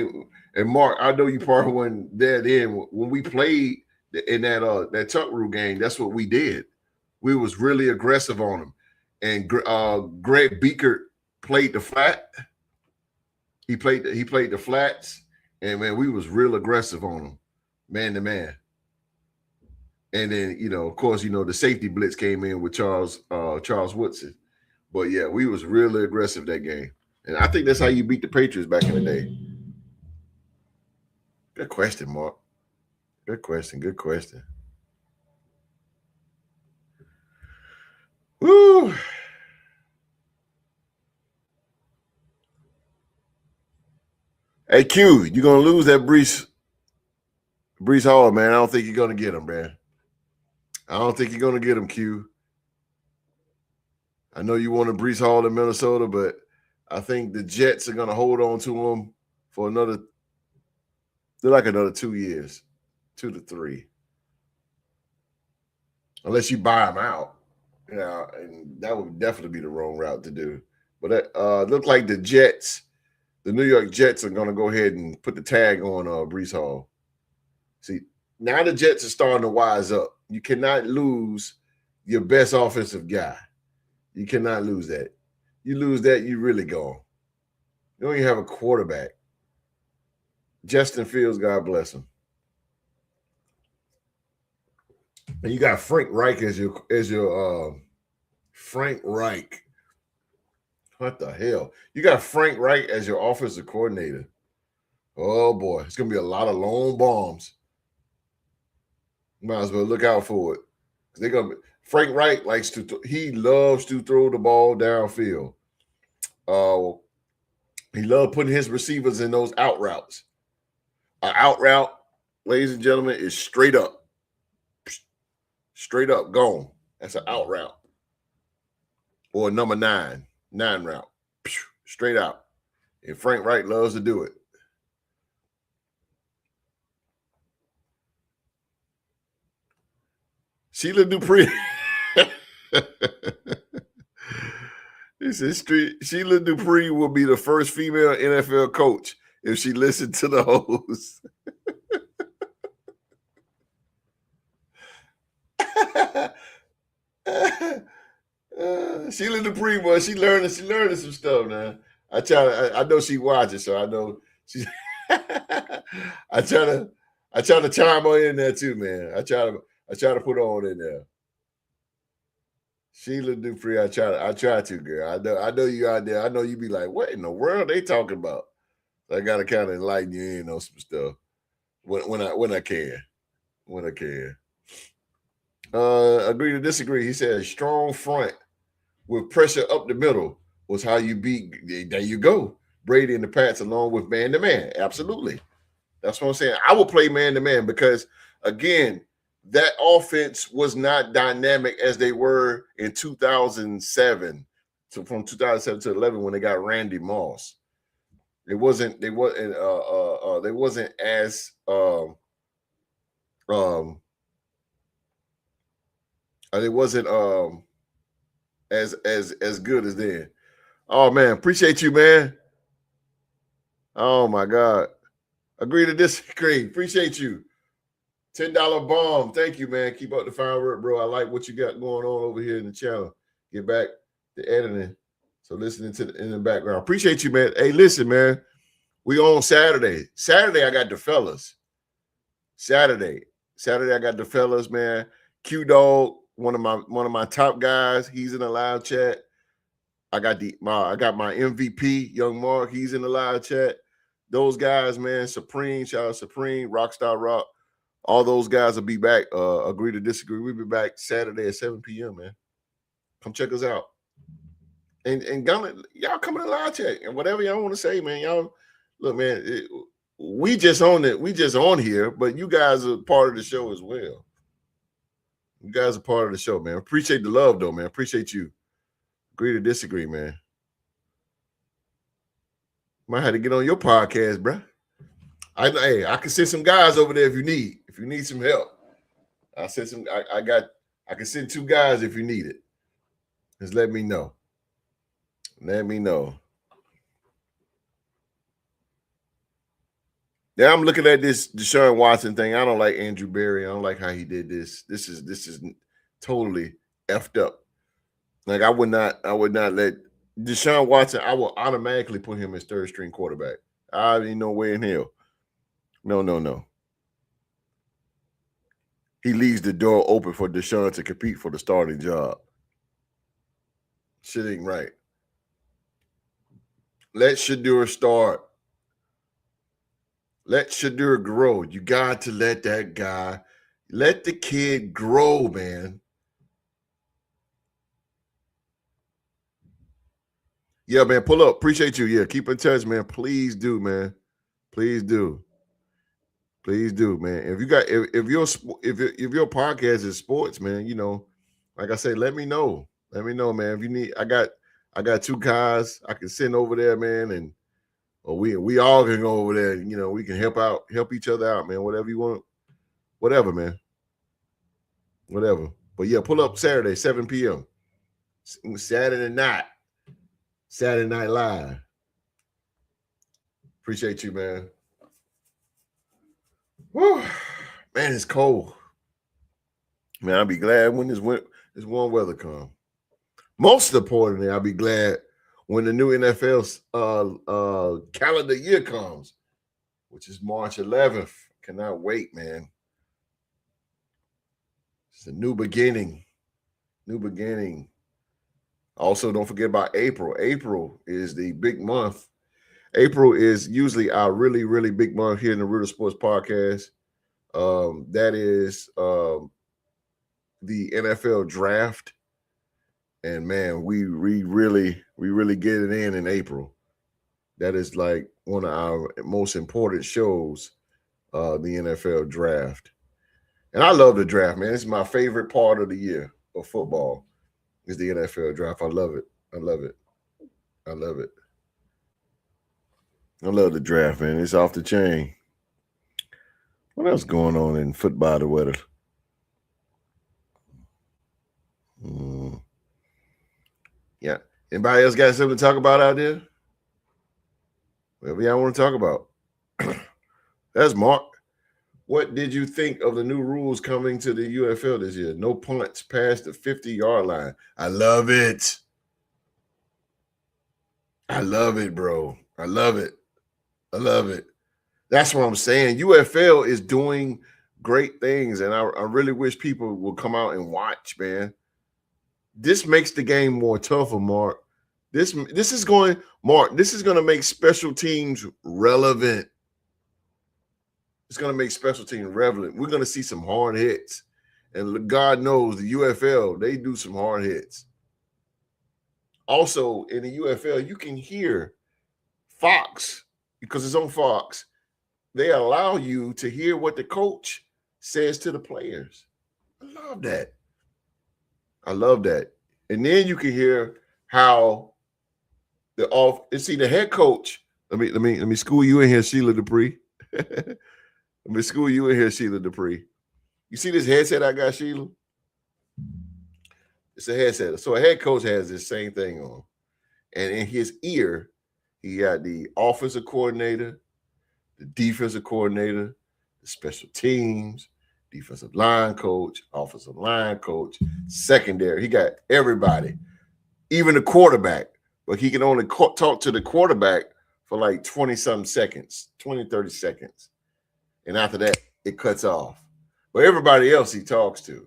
And Mark, I know you probably wasn't there then when we played in that Tuck Rule game. That's what we did. We was really aggressive on them. And Greg Beaker played the flat. He played the flats, and man, we was real aggressive on them, man to man. And then, of course, the safety blitz came in with Charles Woodson. But yeah, we was really aggressive that game. And I think that's how you beat the Patriots back in the day. Good question, Mark. Good question. Woo! Hey, Q, you're going to lose that Breece Hall, man. I don't think you're going to get him, man. I don't think you're going to get him, Q. I know you wanted Breece Hall in Minnesota, but I think the Jets are going to hold on to him for another 2 years, 2 to 3. Unless you buy him out. Yeah, and that would definitely be the wrong route to do. But it looked like the New York Jets are going to go ahead and put the tag on Breece Hall. See, now the Jets are starting to wise up. You cannot lose your best offensive guy. You cannot lose that. You lose that, you really gone. You don't even have a quarterback. Justin Fields, God bless him. And you got Frank Reich as your Frank Reich. What the hell? You got Frank Reich as your offensive coordinator. Oh boy, it's gonna be a lot of long bombs. Might as well look out for it. They're gonna. Frank Wright likes to. He loves to throw the ball downfield. He loves putting his receivers in those out routes. An out route, ladies and gentlemen, is straight up. Straight up, gone. That's an out route. Or a number 9 route. Straight out. And Frank Wright loves to do it. Sheila Dupree. He said Sheila Dupree will be the first female NFL coach if she listened to the host. Sheila Dupree, boy, she learning some stuff now. I know she watching, so I know she's. I try to chime on in there too, man. I try to put on in there. Sheila Dupree, I try to, girl. I know you out there. I know you be like, what in the world they talking about? So I gotta kind of enlighten you in on some stuff when I can. When I can. Agree to disagree. He said a strong front with pressure up the middle was how you beat. There you go. Brady and the Pats along with man-to-man. Absolutely. That's what I'm saying. I will play man-to-man because, again, that offense was not dynamic as they were in 2007. So from 2007 to 11 when they got Randy Moss. They wasn't as as good as then. Oh man, appreciate you, man. Oh my God. Agree to disagree. Appreciate you. $10 bomb. Thank you, man. Keep up the fine work, bro. I like what you got going on over here in the channel. Get back to editing. So listening to in the background. Appreciate you, man. Hey, listen, man. We on Saturday. Saturday, I got the fellas. Saturday, I got the fellas, man. Q Dog, one of my top guys. He's in the live chat. I got my MVP, Young Mark. He's in the live chat. Those guys, man. Supreme, shout out Supreme, Rockstar Rock. All those guys will be back. Agree to disagree. We'll be back Saturday at 7 p.m., man. Come check us out. And y'all come in the live chat and whatever y'all want to say, man. Y'all look, man. We just on it. We just on here, but you guys are part of the show as well. You guys are part of the show, man. Appreciate the love, though, man. Appreciate you. Agree to disagree, man. Might have to get on your podcast, bro. I can send some guys over there if you need some help. I can send 2 guys if you need it. Just let me know. Let me know. Yeah, I'm looking at this Deshaun Watson thing. I don't like Andrew Berry. I don't like how he did this. This is totally effed up. Like I would not let Deshaun Watson. I will automatically put him as 3rd string quarterback. I ain't no way in hell. No. He leaves the door open for Deshaun to compete for the starting job. Shit ain't right. Let Shedeur start. Let Shedeur grow. You got to let the kid grow, man. Yeah, man, pull up. Appreciate you. Yeah, keep in touch, man. Please do, man. Please do. Please do, man. If your podcast is sports, man, like I say, let me know. Let me know, man. If you need, I got 2 guys I can send over there, man, and we all can go over there. We can help each other out, man. Whatever you want, whatever, man. Whatever. But yeah, pull up Saturday, 7 p.m. Saturday Night Live. Appreciate you, man. Whew. Man, it's cold. Man, I'll be glad when this warm weather comes. Most importantly, I'll be glad when the new NFL calendar year comes, which is March 11th. Cannot wait, man. It's a new beginning. New beginning. Also, don't forget about April. April is the big month. April is usually our really, really big month here in the Real Sports Podcast. That is the NFL draft, and man, we really get it in April. That is like one of our most important shows, the NFL draft. And I love the draft, man. It's my favorite part of the year of football is the NFL draft. I love it. I love it. I love it. I love the draft, man. It's off the chain. What else going on in football the weather? Yeah. Anybody else got something to talk about out there? Whatever y'all want to talk about. That's Mark. What did you think of the new rules coming to the UFL this year? No punts past the 50-yard line. I love it. I love it, bro. I love it. I love it. That's what I'm saying. UFL is doing great things, and I really wish people will come out and watch, man. This makes the game more tougher, Mark. This is going to make special teams relevant. It's going to make special teams relevant. We're going to see some hard hits. And God knows the UFL, they do some hard hits. Also, in the UFL, you can hear Fox, because it's on Fox. They allow you to hear what the coach says to the players. I love that. I love that. And then you can hear how the head coach. Let me school you in here, Sheila Dupree. Let me school you in here, Sheila Dupree. You see this headset I got, Sheila? It's a headset. So a head coach has this same thing on. And in his ear, he got the offensive coordinator, the defensive coordinator, the special teams, defensive line coach, offensive line coach, secondary. He got everybody, even the quarterback. But he can only talk to the quarterback for like 20-something seconds, 20, 30 seconds. And after that, it cuts off. But everybody else he talks to.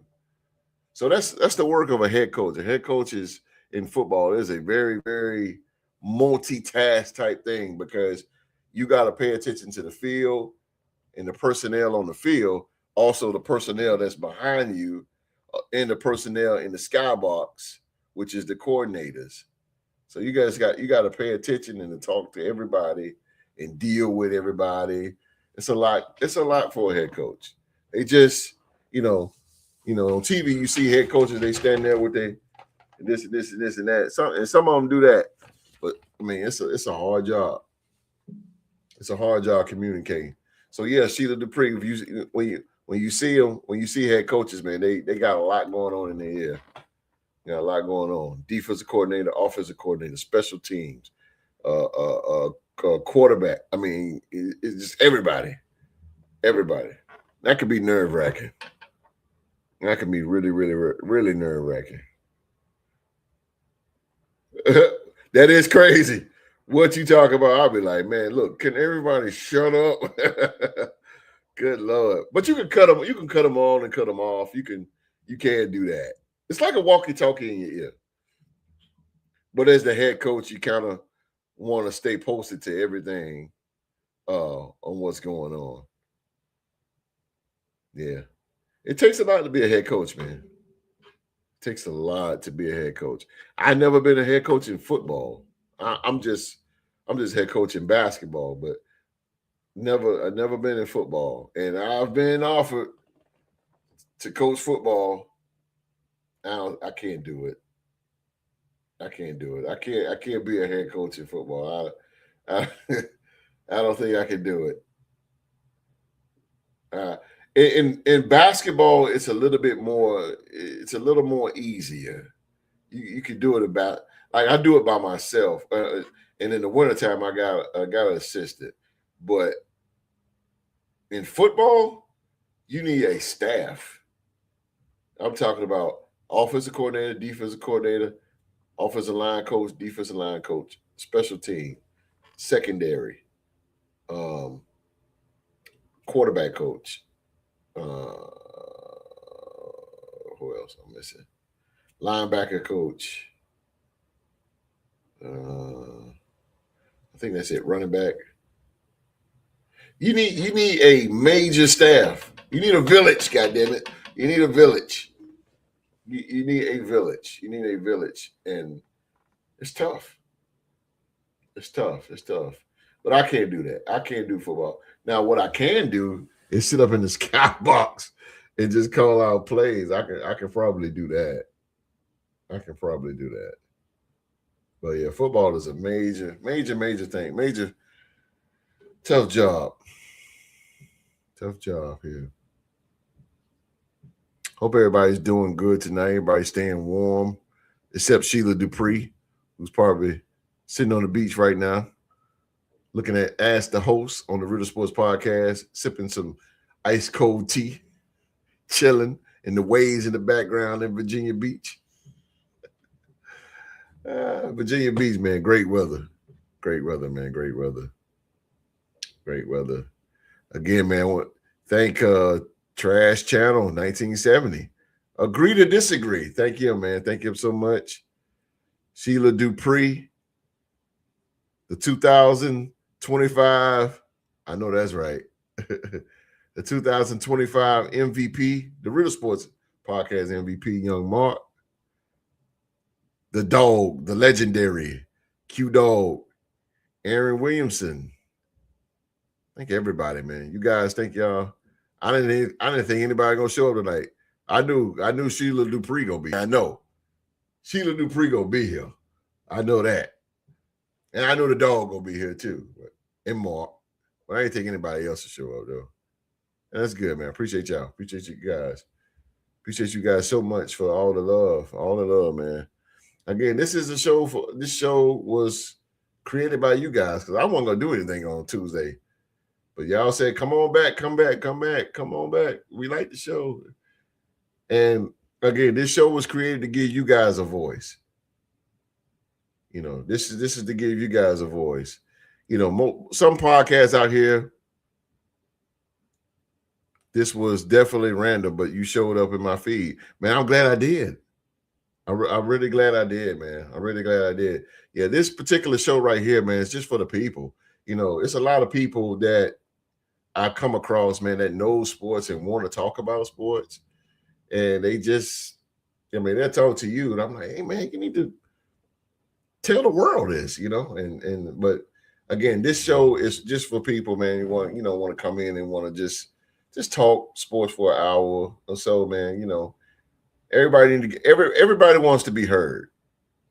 So that's the work of a head coach. A head coach is in football is a very, very multitask type thing, because you got to pay attention to the field and the personnel on the field, also the personnel that's behind you, and the personnel in the skybox, which is the coordinators. So you got to pay attention and to talk to everybody and deal with everybody. It's a lot. It's a lot for a head coach. They just, on TV you see head coaches, they stand there with this and that. Some of them do that, but I mean it's a hard job. It's a hard job communicating. So yeah, Sheila Dupree, when you see them, when you see head coaches, man, they got a lot going on in their ear. They got a lot going on. Defensive coordinator, offensive coordinator, special teams, quarterback. I mean, it's just everybody. Everybody. That could be nerve-wracking. That could be really, really, really nerve-wracking. That is crazy. What you talk about, I'll be like, man, look, can everybody shut up? Good Lord. But you can cut them. You can cut them on and cut them off. You can do that. It's like a walkie-talkie in your ear. But as the head coach, you kind of want to stay posted to everything on what's going on. Yeah. It takes a lot to be a head coach, man. It takes a lot to be a head coach. I've never been a head coach in football. I'm just head coach in basketball, but I've never been in football. And I've been offered to coach football. I can't do it. I can't do it. I can't be a head coach in football. I don't think I can do it. In basketball, it's a little bit more. It's a little more easier. You can do it I do it by myself. And in the wintertime, I got an assistant. But in football, you need a staff. I'm talking about offensive coordinator, defensive coordinator, offensive line coach, defensive line coach, special team, secondary, quarterback coach. Who else I'm missing? Linebacker coach. I think that's it. Running back. You need a major staff. You need a village, goddammit. You need a village. You need a village. You need a village, and it's tough. It's tough. It's tough. But I can't do that. I can't do football. Now, what I can do is sit up in the skybox and just call out plays. I can probably do that. I can probably do that. But yeah, football is a major thing. Major tough job. Tough job here. Hope everybody's doing good tonight. Everybody's staying warm, except Sheila Dupree, who's probably sitting on the beach right now, looking at Ask the Host on the Riddle Sports Podcast, sipping some ice cold tea, chilling in the waves in the background in Virginia Beach. Virginia Beach, man, great weather. Great weather, man. Great weather. Great weather. Again, man, I want to thank Trash Channel 1970. Agree to disagree. Thank you, man. Thank you so much. Sheila Dupree, the 2025, I know that's right. The 2025 MVP, the Riddle Sports Podcast MVP, Young Mark. The dog, the legendary Q Dog, Aaron Williamson. Thank everybody, man. You guys, thank y'all. I didn't think anybody gonna show up tonight. I knew Sheila Dupree gonna be. I know Sheila Dupree gonna be here. I know that, and I know the dog gonna be here too. And Mark, but I didn't think anybody else to show up though. And that's good, man. Appreciate y'all. Appreciate you guys. Appreciate you guys so much for all the love, man. Again, this show was created by you guys because I wasn't gonna do anything on Tuesday. But y'all said, come on back, come on back. We like the show. And again, this show was created to give you guys a voice. You know, this is to give you guys a voice. You know, some podcasts out here, this was definitely random, but you showed up in my feed. Man, I'm glad I did. I'm really glad I did, man. I'm really glad I did. Yeah, this particular show right here, man, it's just for the people. You know, it's a lot of people that I come across, man, that know sports and want to talk about sports. And they just, I mean, they'll talk to you. And I'm like, hey, man, you need to tell the world this, you know? But again, this show is just for people, man, who want to come in and want to just talk sports for an hour or so, man. You know, everybody wants to be heard.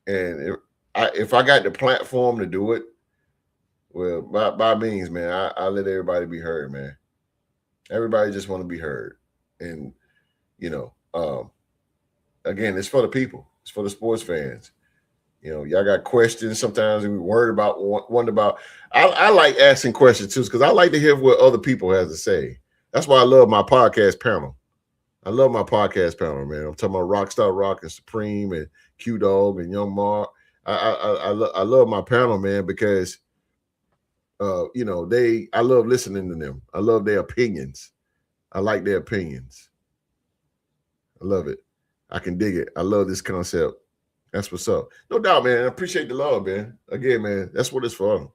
And if I got the platform to do it, well, by means, man, I let everybody be heard, man. Everybody just want to be heard. And, you know, again, it's for the people. It's for the sports fans. You know, y'all got questions sometimes and we worried about, wonder about. I like asking questions too because I like to hear what other people have to say. That's why I love my podcast panel. I love my podcast panel, man. I'm talking about Rockstar Rock and Supreme and Q Dog and Young Mark. I love my panel, man, because you know, I love listening to them. I love their opinions. I like their opinions. I love it. I can dig it. I love this concept. That's what's up. No doubt, man. I appreciate the love, man. Again, man, that's what it's for.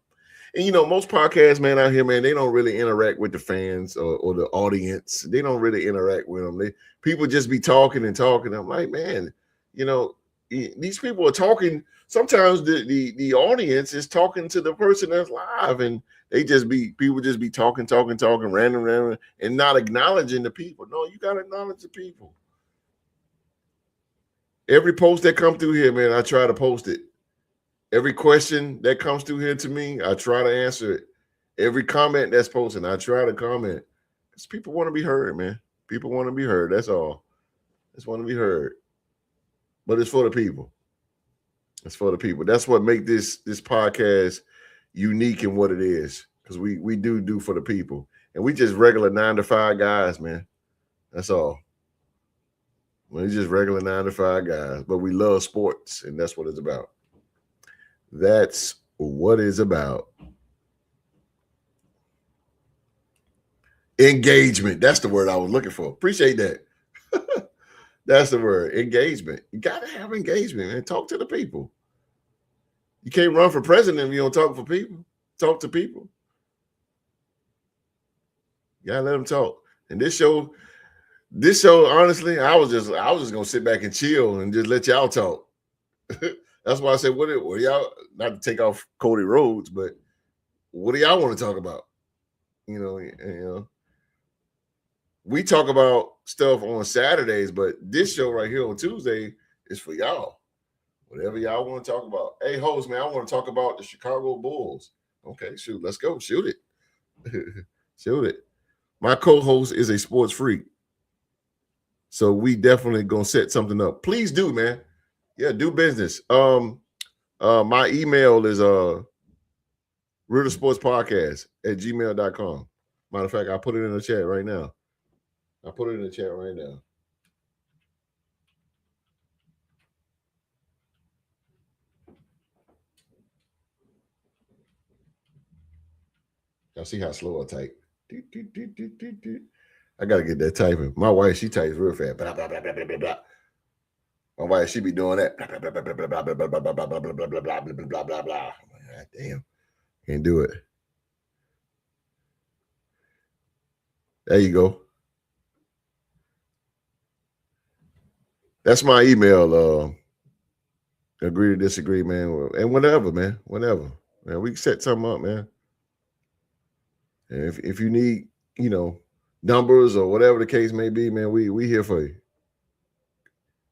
And, you know, most podcasts, man, out here, man, they don't really interact with the fans or the audience. They don't really interact with them. People just be talking and talking. I'm like, man, you know, these people are talking. Sometimes the audience is talking to the person that's live, and people just be talking, random, and not acknowledging the people. No, you got to acknowledge the people. Every post that comes through here, man, I try to post it. Every question that comes through here to me, I try to answer it. Every comment that's posted, I try to comment. Because people want to be heard, man. People want to be heard. That's all. Just want to be heard. But it's for the people. It's for the people. That's what makes this podcast unique in what it is. Because we do for the people. And we just regular 9-to-5 guys, man. That's all. We're just regular 9-to-5 guys. But we love sports, and that's what it's about. That's what it's about. Engagement. That's the word I was looking for. Appreciate that. That's the word. Engagement. You got to have engagement, man. Talk to the people. You can't run for president if you don't talk for people. Talk to people. You got to let them talk. And this show, This show, honestly, I was just gonna sit back and chill and just let y'all talk. That's why I said, what y'all, not to take off Cody Rhodes, but what do y'all want to talk about? You know, we talk about stuff on Saturdays, but this show right here on Tuesday is for y'all. Whatever y'all want to talk about. Hey, host, man, I want to talk about the Chicago Bulls. Okay, shoot, let's go. Shoot it. Shoot it. My co-host is a sports freak. So we definitely gonna set something up. Please do, man. Yeah, do business. My email is realsportspodcast@gmail.com. Matter of fact, I put it in the chat right now. Y'all see how slow I type? I gotta get that typing. My wife, she types real fast. Blah, blah, blah, blah, blah, blah. My wife, she be doing that. Blah, blah, blah, blah, blah, blah, blah, blah, blah, blah, blah, blah, blah, blah, blah, blah, blah. God damn, can't do it. There you go. That's my email. Agree to disagree, man, and whatever, man. Whatever, man. We can set something up, man. And if you need, numbers or whatever the case may be, man, we here for you.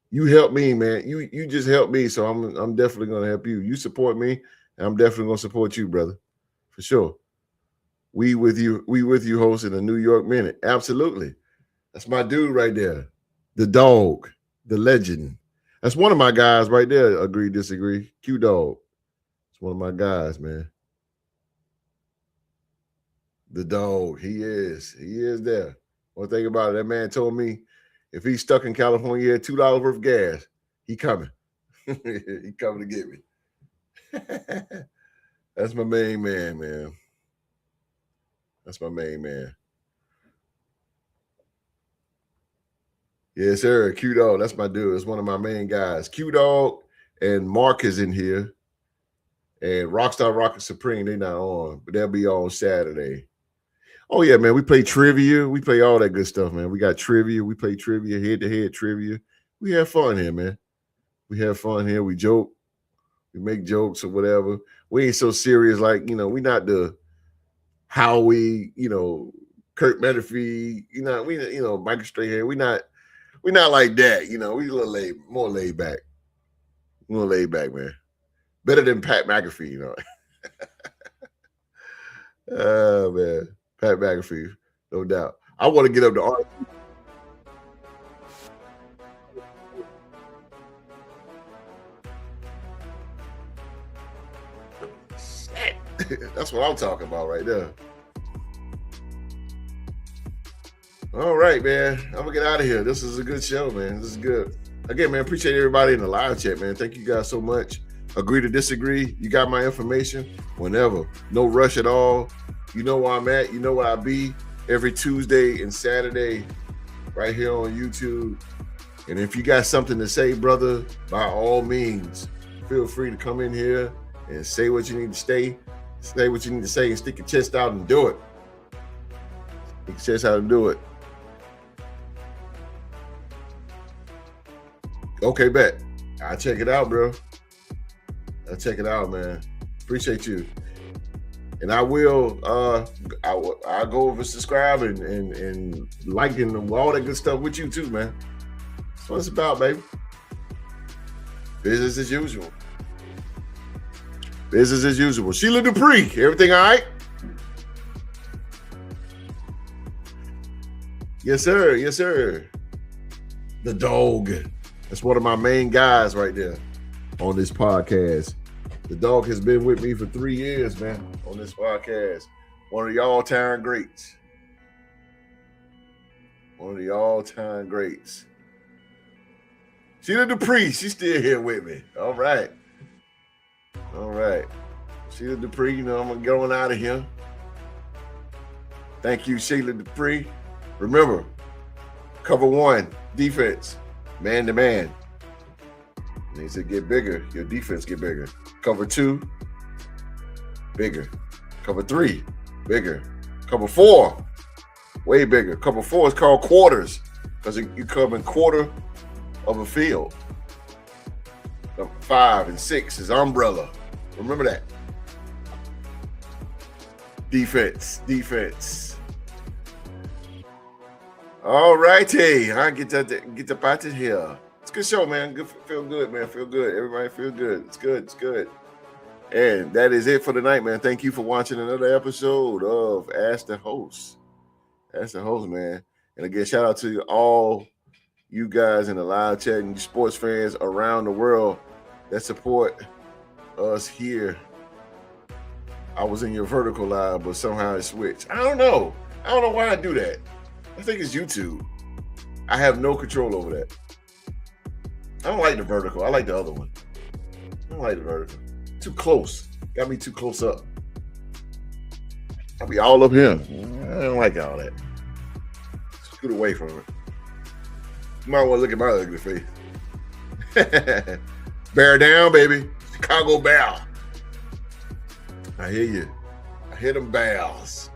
You help me, man. You just help me, so I'm definitely gonna help you. You support me, and I'm definitely gonna support you, brother, for sure. We with you, hosting a New York Minute. Absolutely, that's my dude right there, the dog, the legend. That's one of my guys right there. Agree, disagree. Q Dog. It's one of my guys, man. The dog, he is there. One thing about it, that man told me if he's stuck in California at $2 worth of gas, he coming. He coming to get me. That's my main man, man. That's my main man. Yes, sir. Q Dog. That's my dude. That's one of my main guys. Q Dog and Mark is in here. And Rockstar Rocket Supreme, they're not on, but they'll be on Saturday. Oh, yeah, man. We play trivia. We play all that good stuff, man. We got trivia. We play trivia, head-to-head trivia. We have fun here, man. We have fun here. We joke. We make jokes or whatever. We ain't so serious like, we not the Howie, Kurt Menefee, Michael Strahan. We not like that, we a little more laid back. A little laid back, man. Better than Pat McAfee, Oh, man. Pat McAfee, no doubt. I want to get up to art. That's what I'm talking about right there. All right, man. I'm going to get out of here. This is a good show, man. This is good. Again, man, appreciate everybody in the live chat, man. Thank you guys so much. Agree to disagree. You got my information whenever. No rush at all. You know where I'm at. You know where I be every Tuesday and Saturday right here on YouTube. And if you got something to say, brother, by all means, feel free to come in here and say what you need to say what you need to say, and stick your chest out and do it. Stick your chest out and do it. Okay, bet. I'll check it out, bro. I'll check it out, man. Appreciate you. And I will I'll go over, subscribe, and like and all that good stuff with you too, man. That's what it's about, baby. Business as usual. Business as usual. Sheila Dupree, everything all right? Yes, sir. Yes, sir. The dog. That's one of my main guys right there on this podcast. The dog has been with me for 3 years, man, on this podcast. One of the all-time greats. One of the all-time greats. Sheila Dupree, she's still here with me. All right. All right. Sheila Dupree, I'm going to get on out of here. Thank you, Sheila Dupree. Remember, cover one, defense, man to man. Needs to get bigger. Your defense get bigger. Cover two, bigger. Cover three, bigger. Cover four, way bigger. Cover four is called quarters. because you come in quarter of a field. 5 and 6 is umbrella. Remember that. Defense. All righty, I get the party here. It's a good show, man. Feel good, man. Feel good. Everybody feel good. It's good. And that is it for tonight, man. Thank you for watching another episode of Ask the Host. Ask the Host, man. And again, shout out to all you guys in the live chat and sports fans around the world that support us here. I was in your vertical live, but somehow it switched. I don't know why I do that. I think it's YouTube. I have no control over that. I don't like the vertical. I like the other one. I don't like the vertical. Too close. Got me too close up. I'll be all up here. I don't like all that. Scoot away from it. You might want to look at my ugly face. Bear down, baby. Chicago Bear. I hear you. I hear them bells.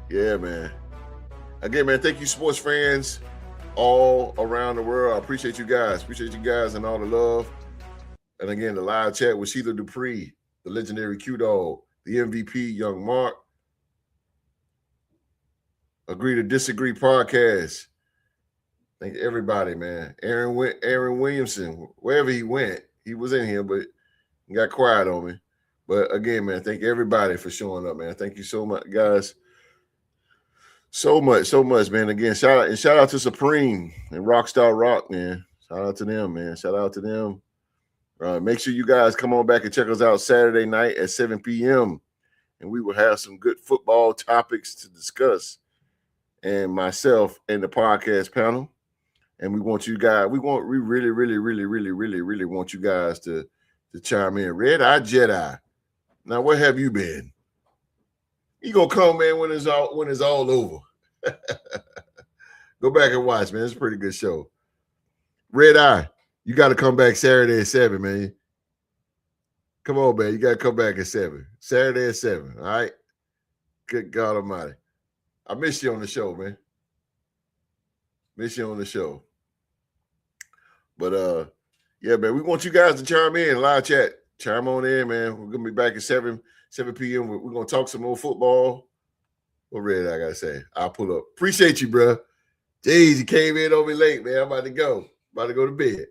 Yeah, man. Again, man, thank you, sports fans all around the world. I appreciate you guys. Appreciate you guys and all the love. And again, the live chat with Sheila Dupree, the legendary Q-Dog, the MVP, Young Mark. Agree to Disagree podcast. Thank everybody, man. Aaron Williamson, wherever he went, he was in here, but he got quiet on me. But again, man, thank everybody for showing up, man. Thank you so much, guys. So much, man. Again, shout out to Supreme and Rockstar Rock, man. Shout out to them, man. Shout out to them. Make sure you guys come on back and check us out Saturday night at 7 p.m. And we will have some good football topics to discuss. And myself and the podcast panel. And we want you guys, we really want you guys to chime in. Red Eye Jedi. Now, where have you been? You gonna come, man, when it's all over. Go back and watch, man. It's a pretty good show. Red Eye, you got to come back Saturday at 7, man. Come on, man. You got to come back at 7. Saturday at 7, all right? Good God Almighty. I miss you on the show, man. Miss you on the show. But, yeah, man, we want you guys to chime in, live chat. Chime on in, man. We're going to be back at 7 p.m. We're going to talk some more football. What Red I got to say? I'll pull up. Appreciate you, bro. Jeez, you came in on me late, man. I'm about to go to bed.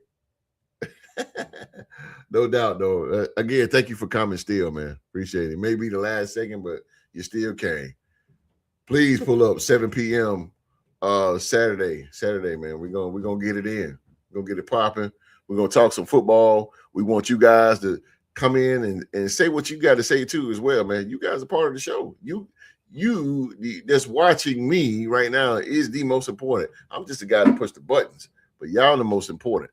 No doubt, though. Again, thank you for coming still, man. Appreciate it. Maybe the last second, but you still came. Please pull up 7 p.m. Saturday, man. We're gonna get it in. We're gonna get it popping. We're gonna talk some football. We want you guys to come in and say what you got to say too as well, man. You guys are part of the show. You that's watching me right now is the most important. I'm just a guy to push the buttons, but y'all are the most important.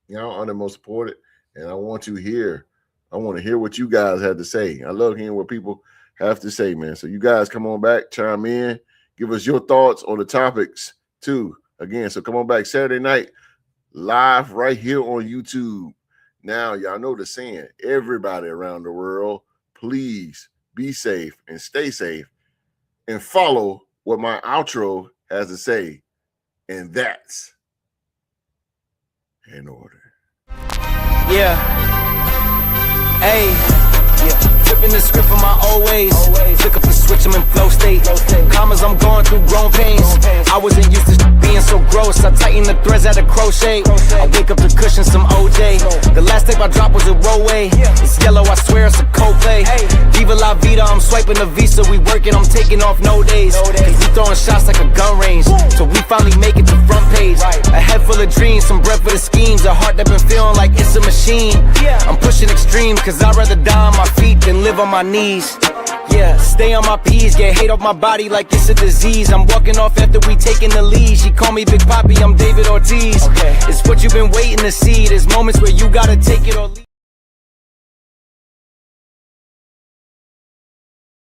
Y'all are the most important, and I want to hear what you guys have to say. I love hearing what people have to say, man. So you guys come on back, chime in, give us your thoughts on the topics too. Again, so come on back Saturday night, live right here on YouTube. Now, y'all know the saying, everybody around the world, please be safe and stay safe and follow what my outro has to say. And that's in order. Yeah. Hey. Yeah. Flipping the script from my old ways. Flick up the switch, I'm in flow state. Commas, I'm going through grown pains. I wasn't used to being so gross. I tighten the threads at a crochet. I wake up to cushion some OJ. The last tape I dropped was a Rollway. It's yellow, I swear it's a Coldplay. Viva la vida, I'm swiping the Visa. We working, I'm taking off no days. Cause we throwing shots like a gun range. So we finally make it to front page. A head full of dreams, some breath for the schemes. A heart that been feeling like it's a machine. I'm pushing extremes, cause I'd rather die on my feet than live on my knees. Yeah, stay on my P's, get hate off my body like it's a disease. I'm walking off after we taking the lead. She call me Big Papi, I'm David Ortiz. It's what you've been waiting to see. There's moments where you gotta take it or leave.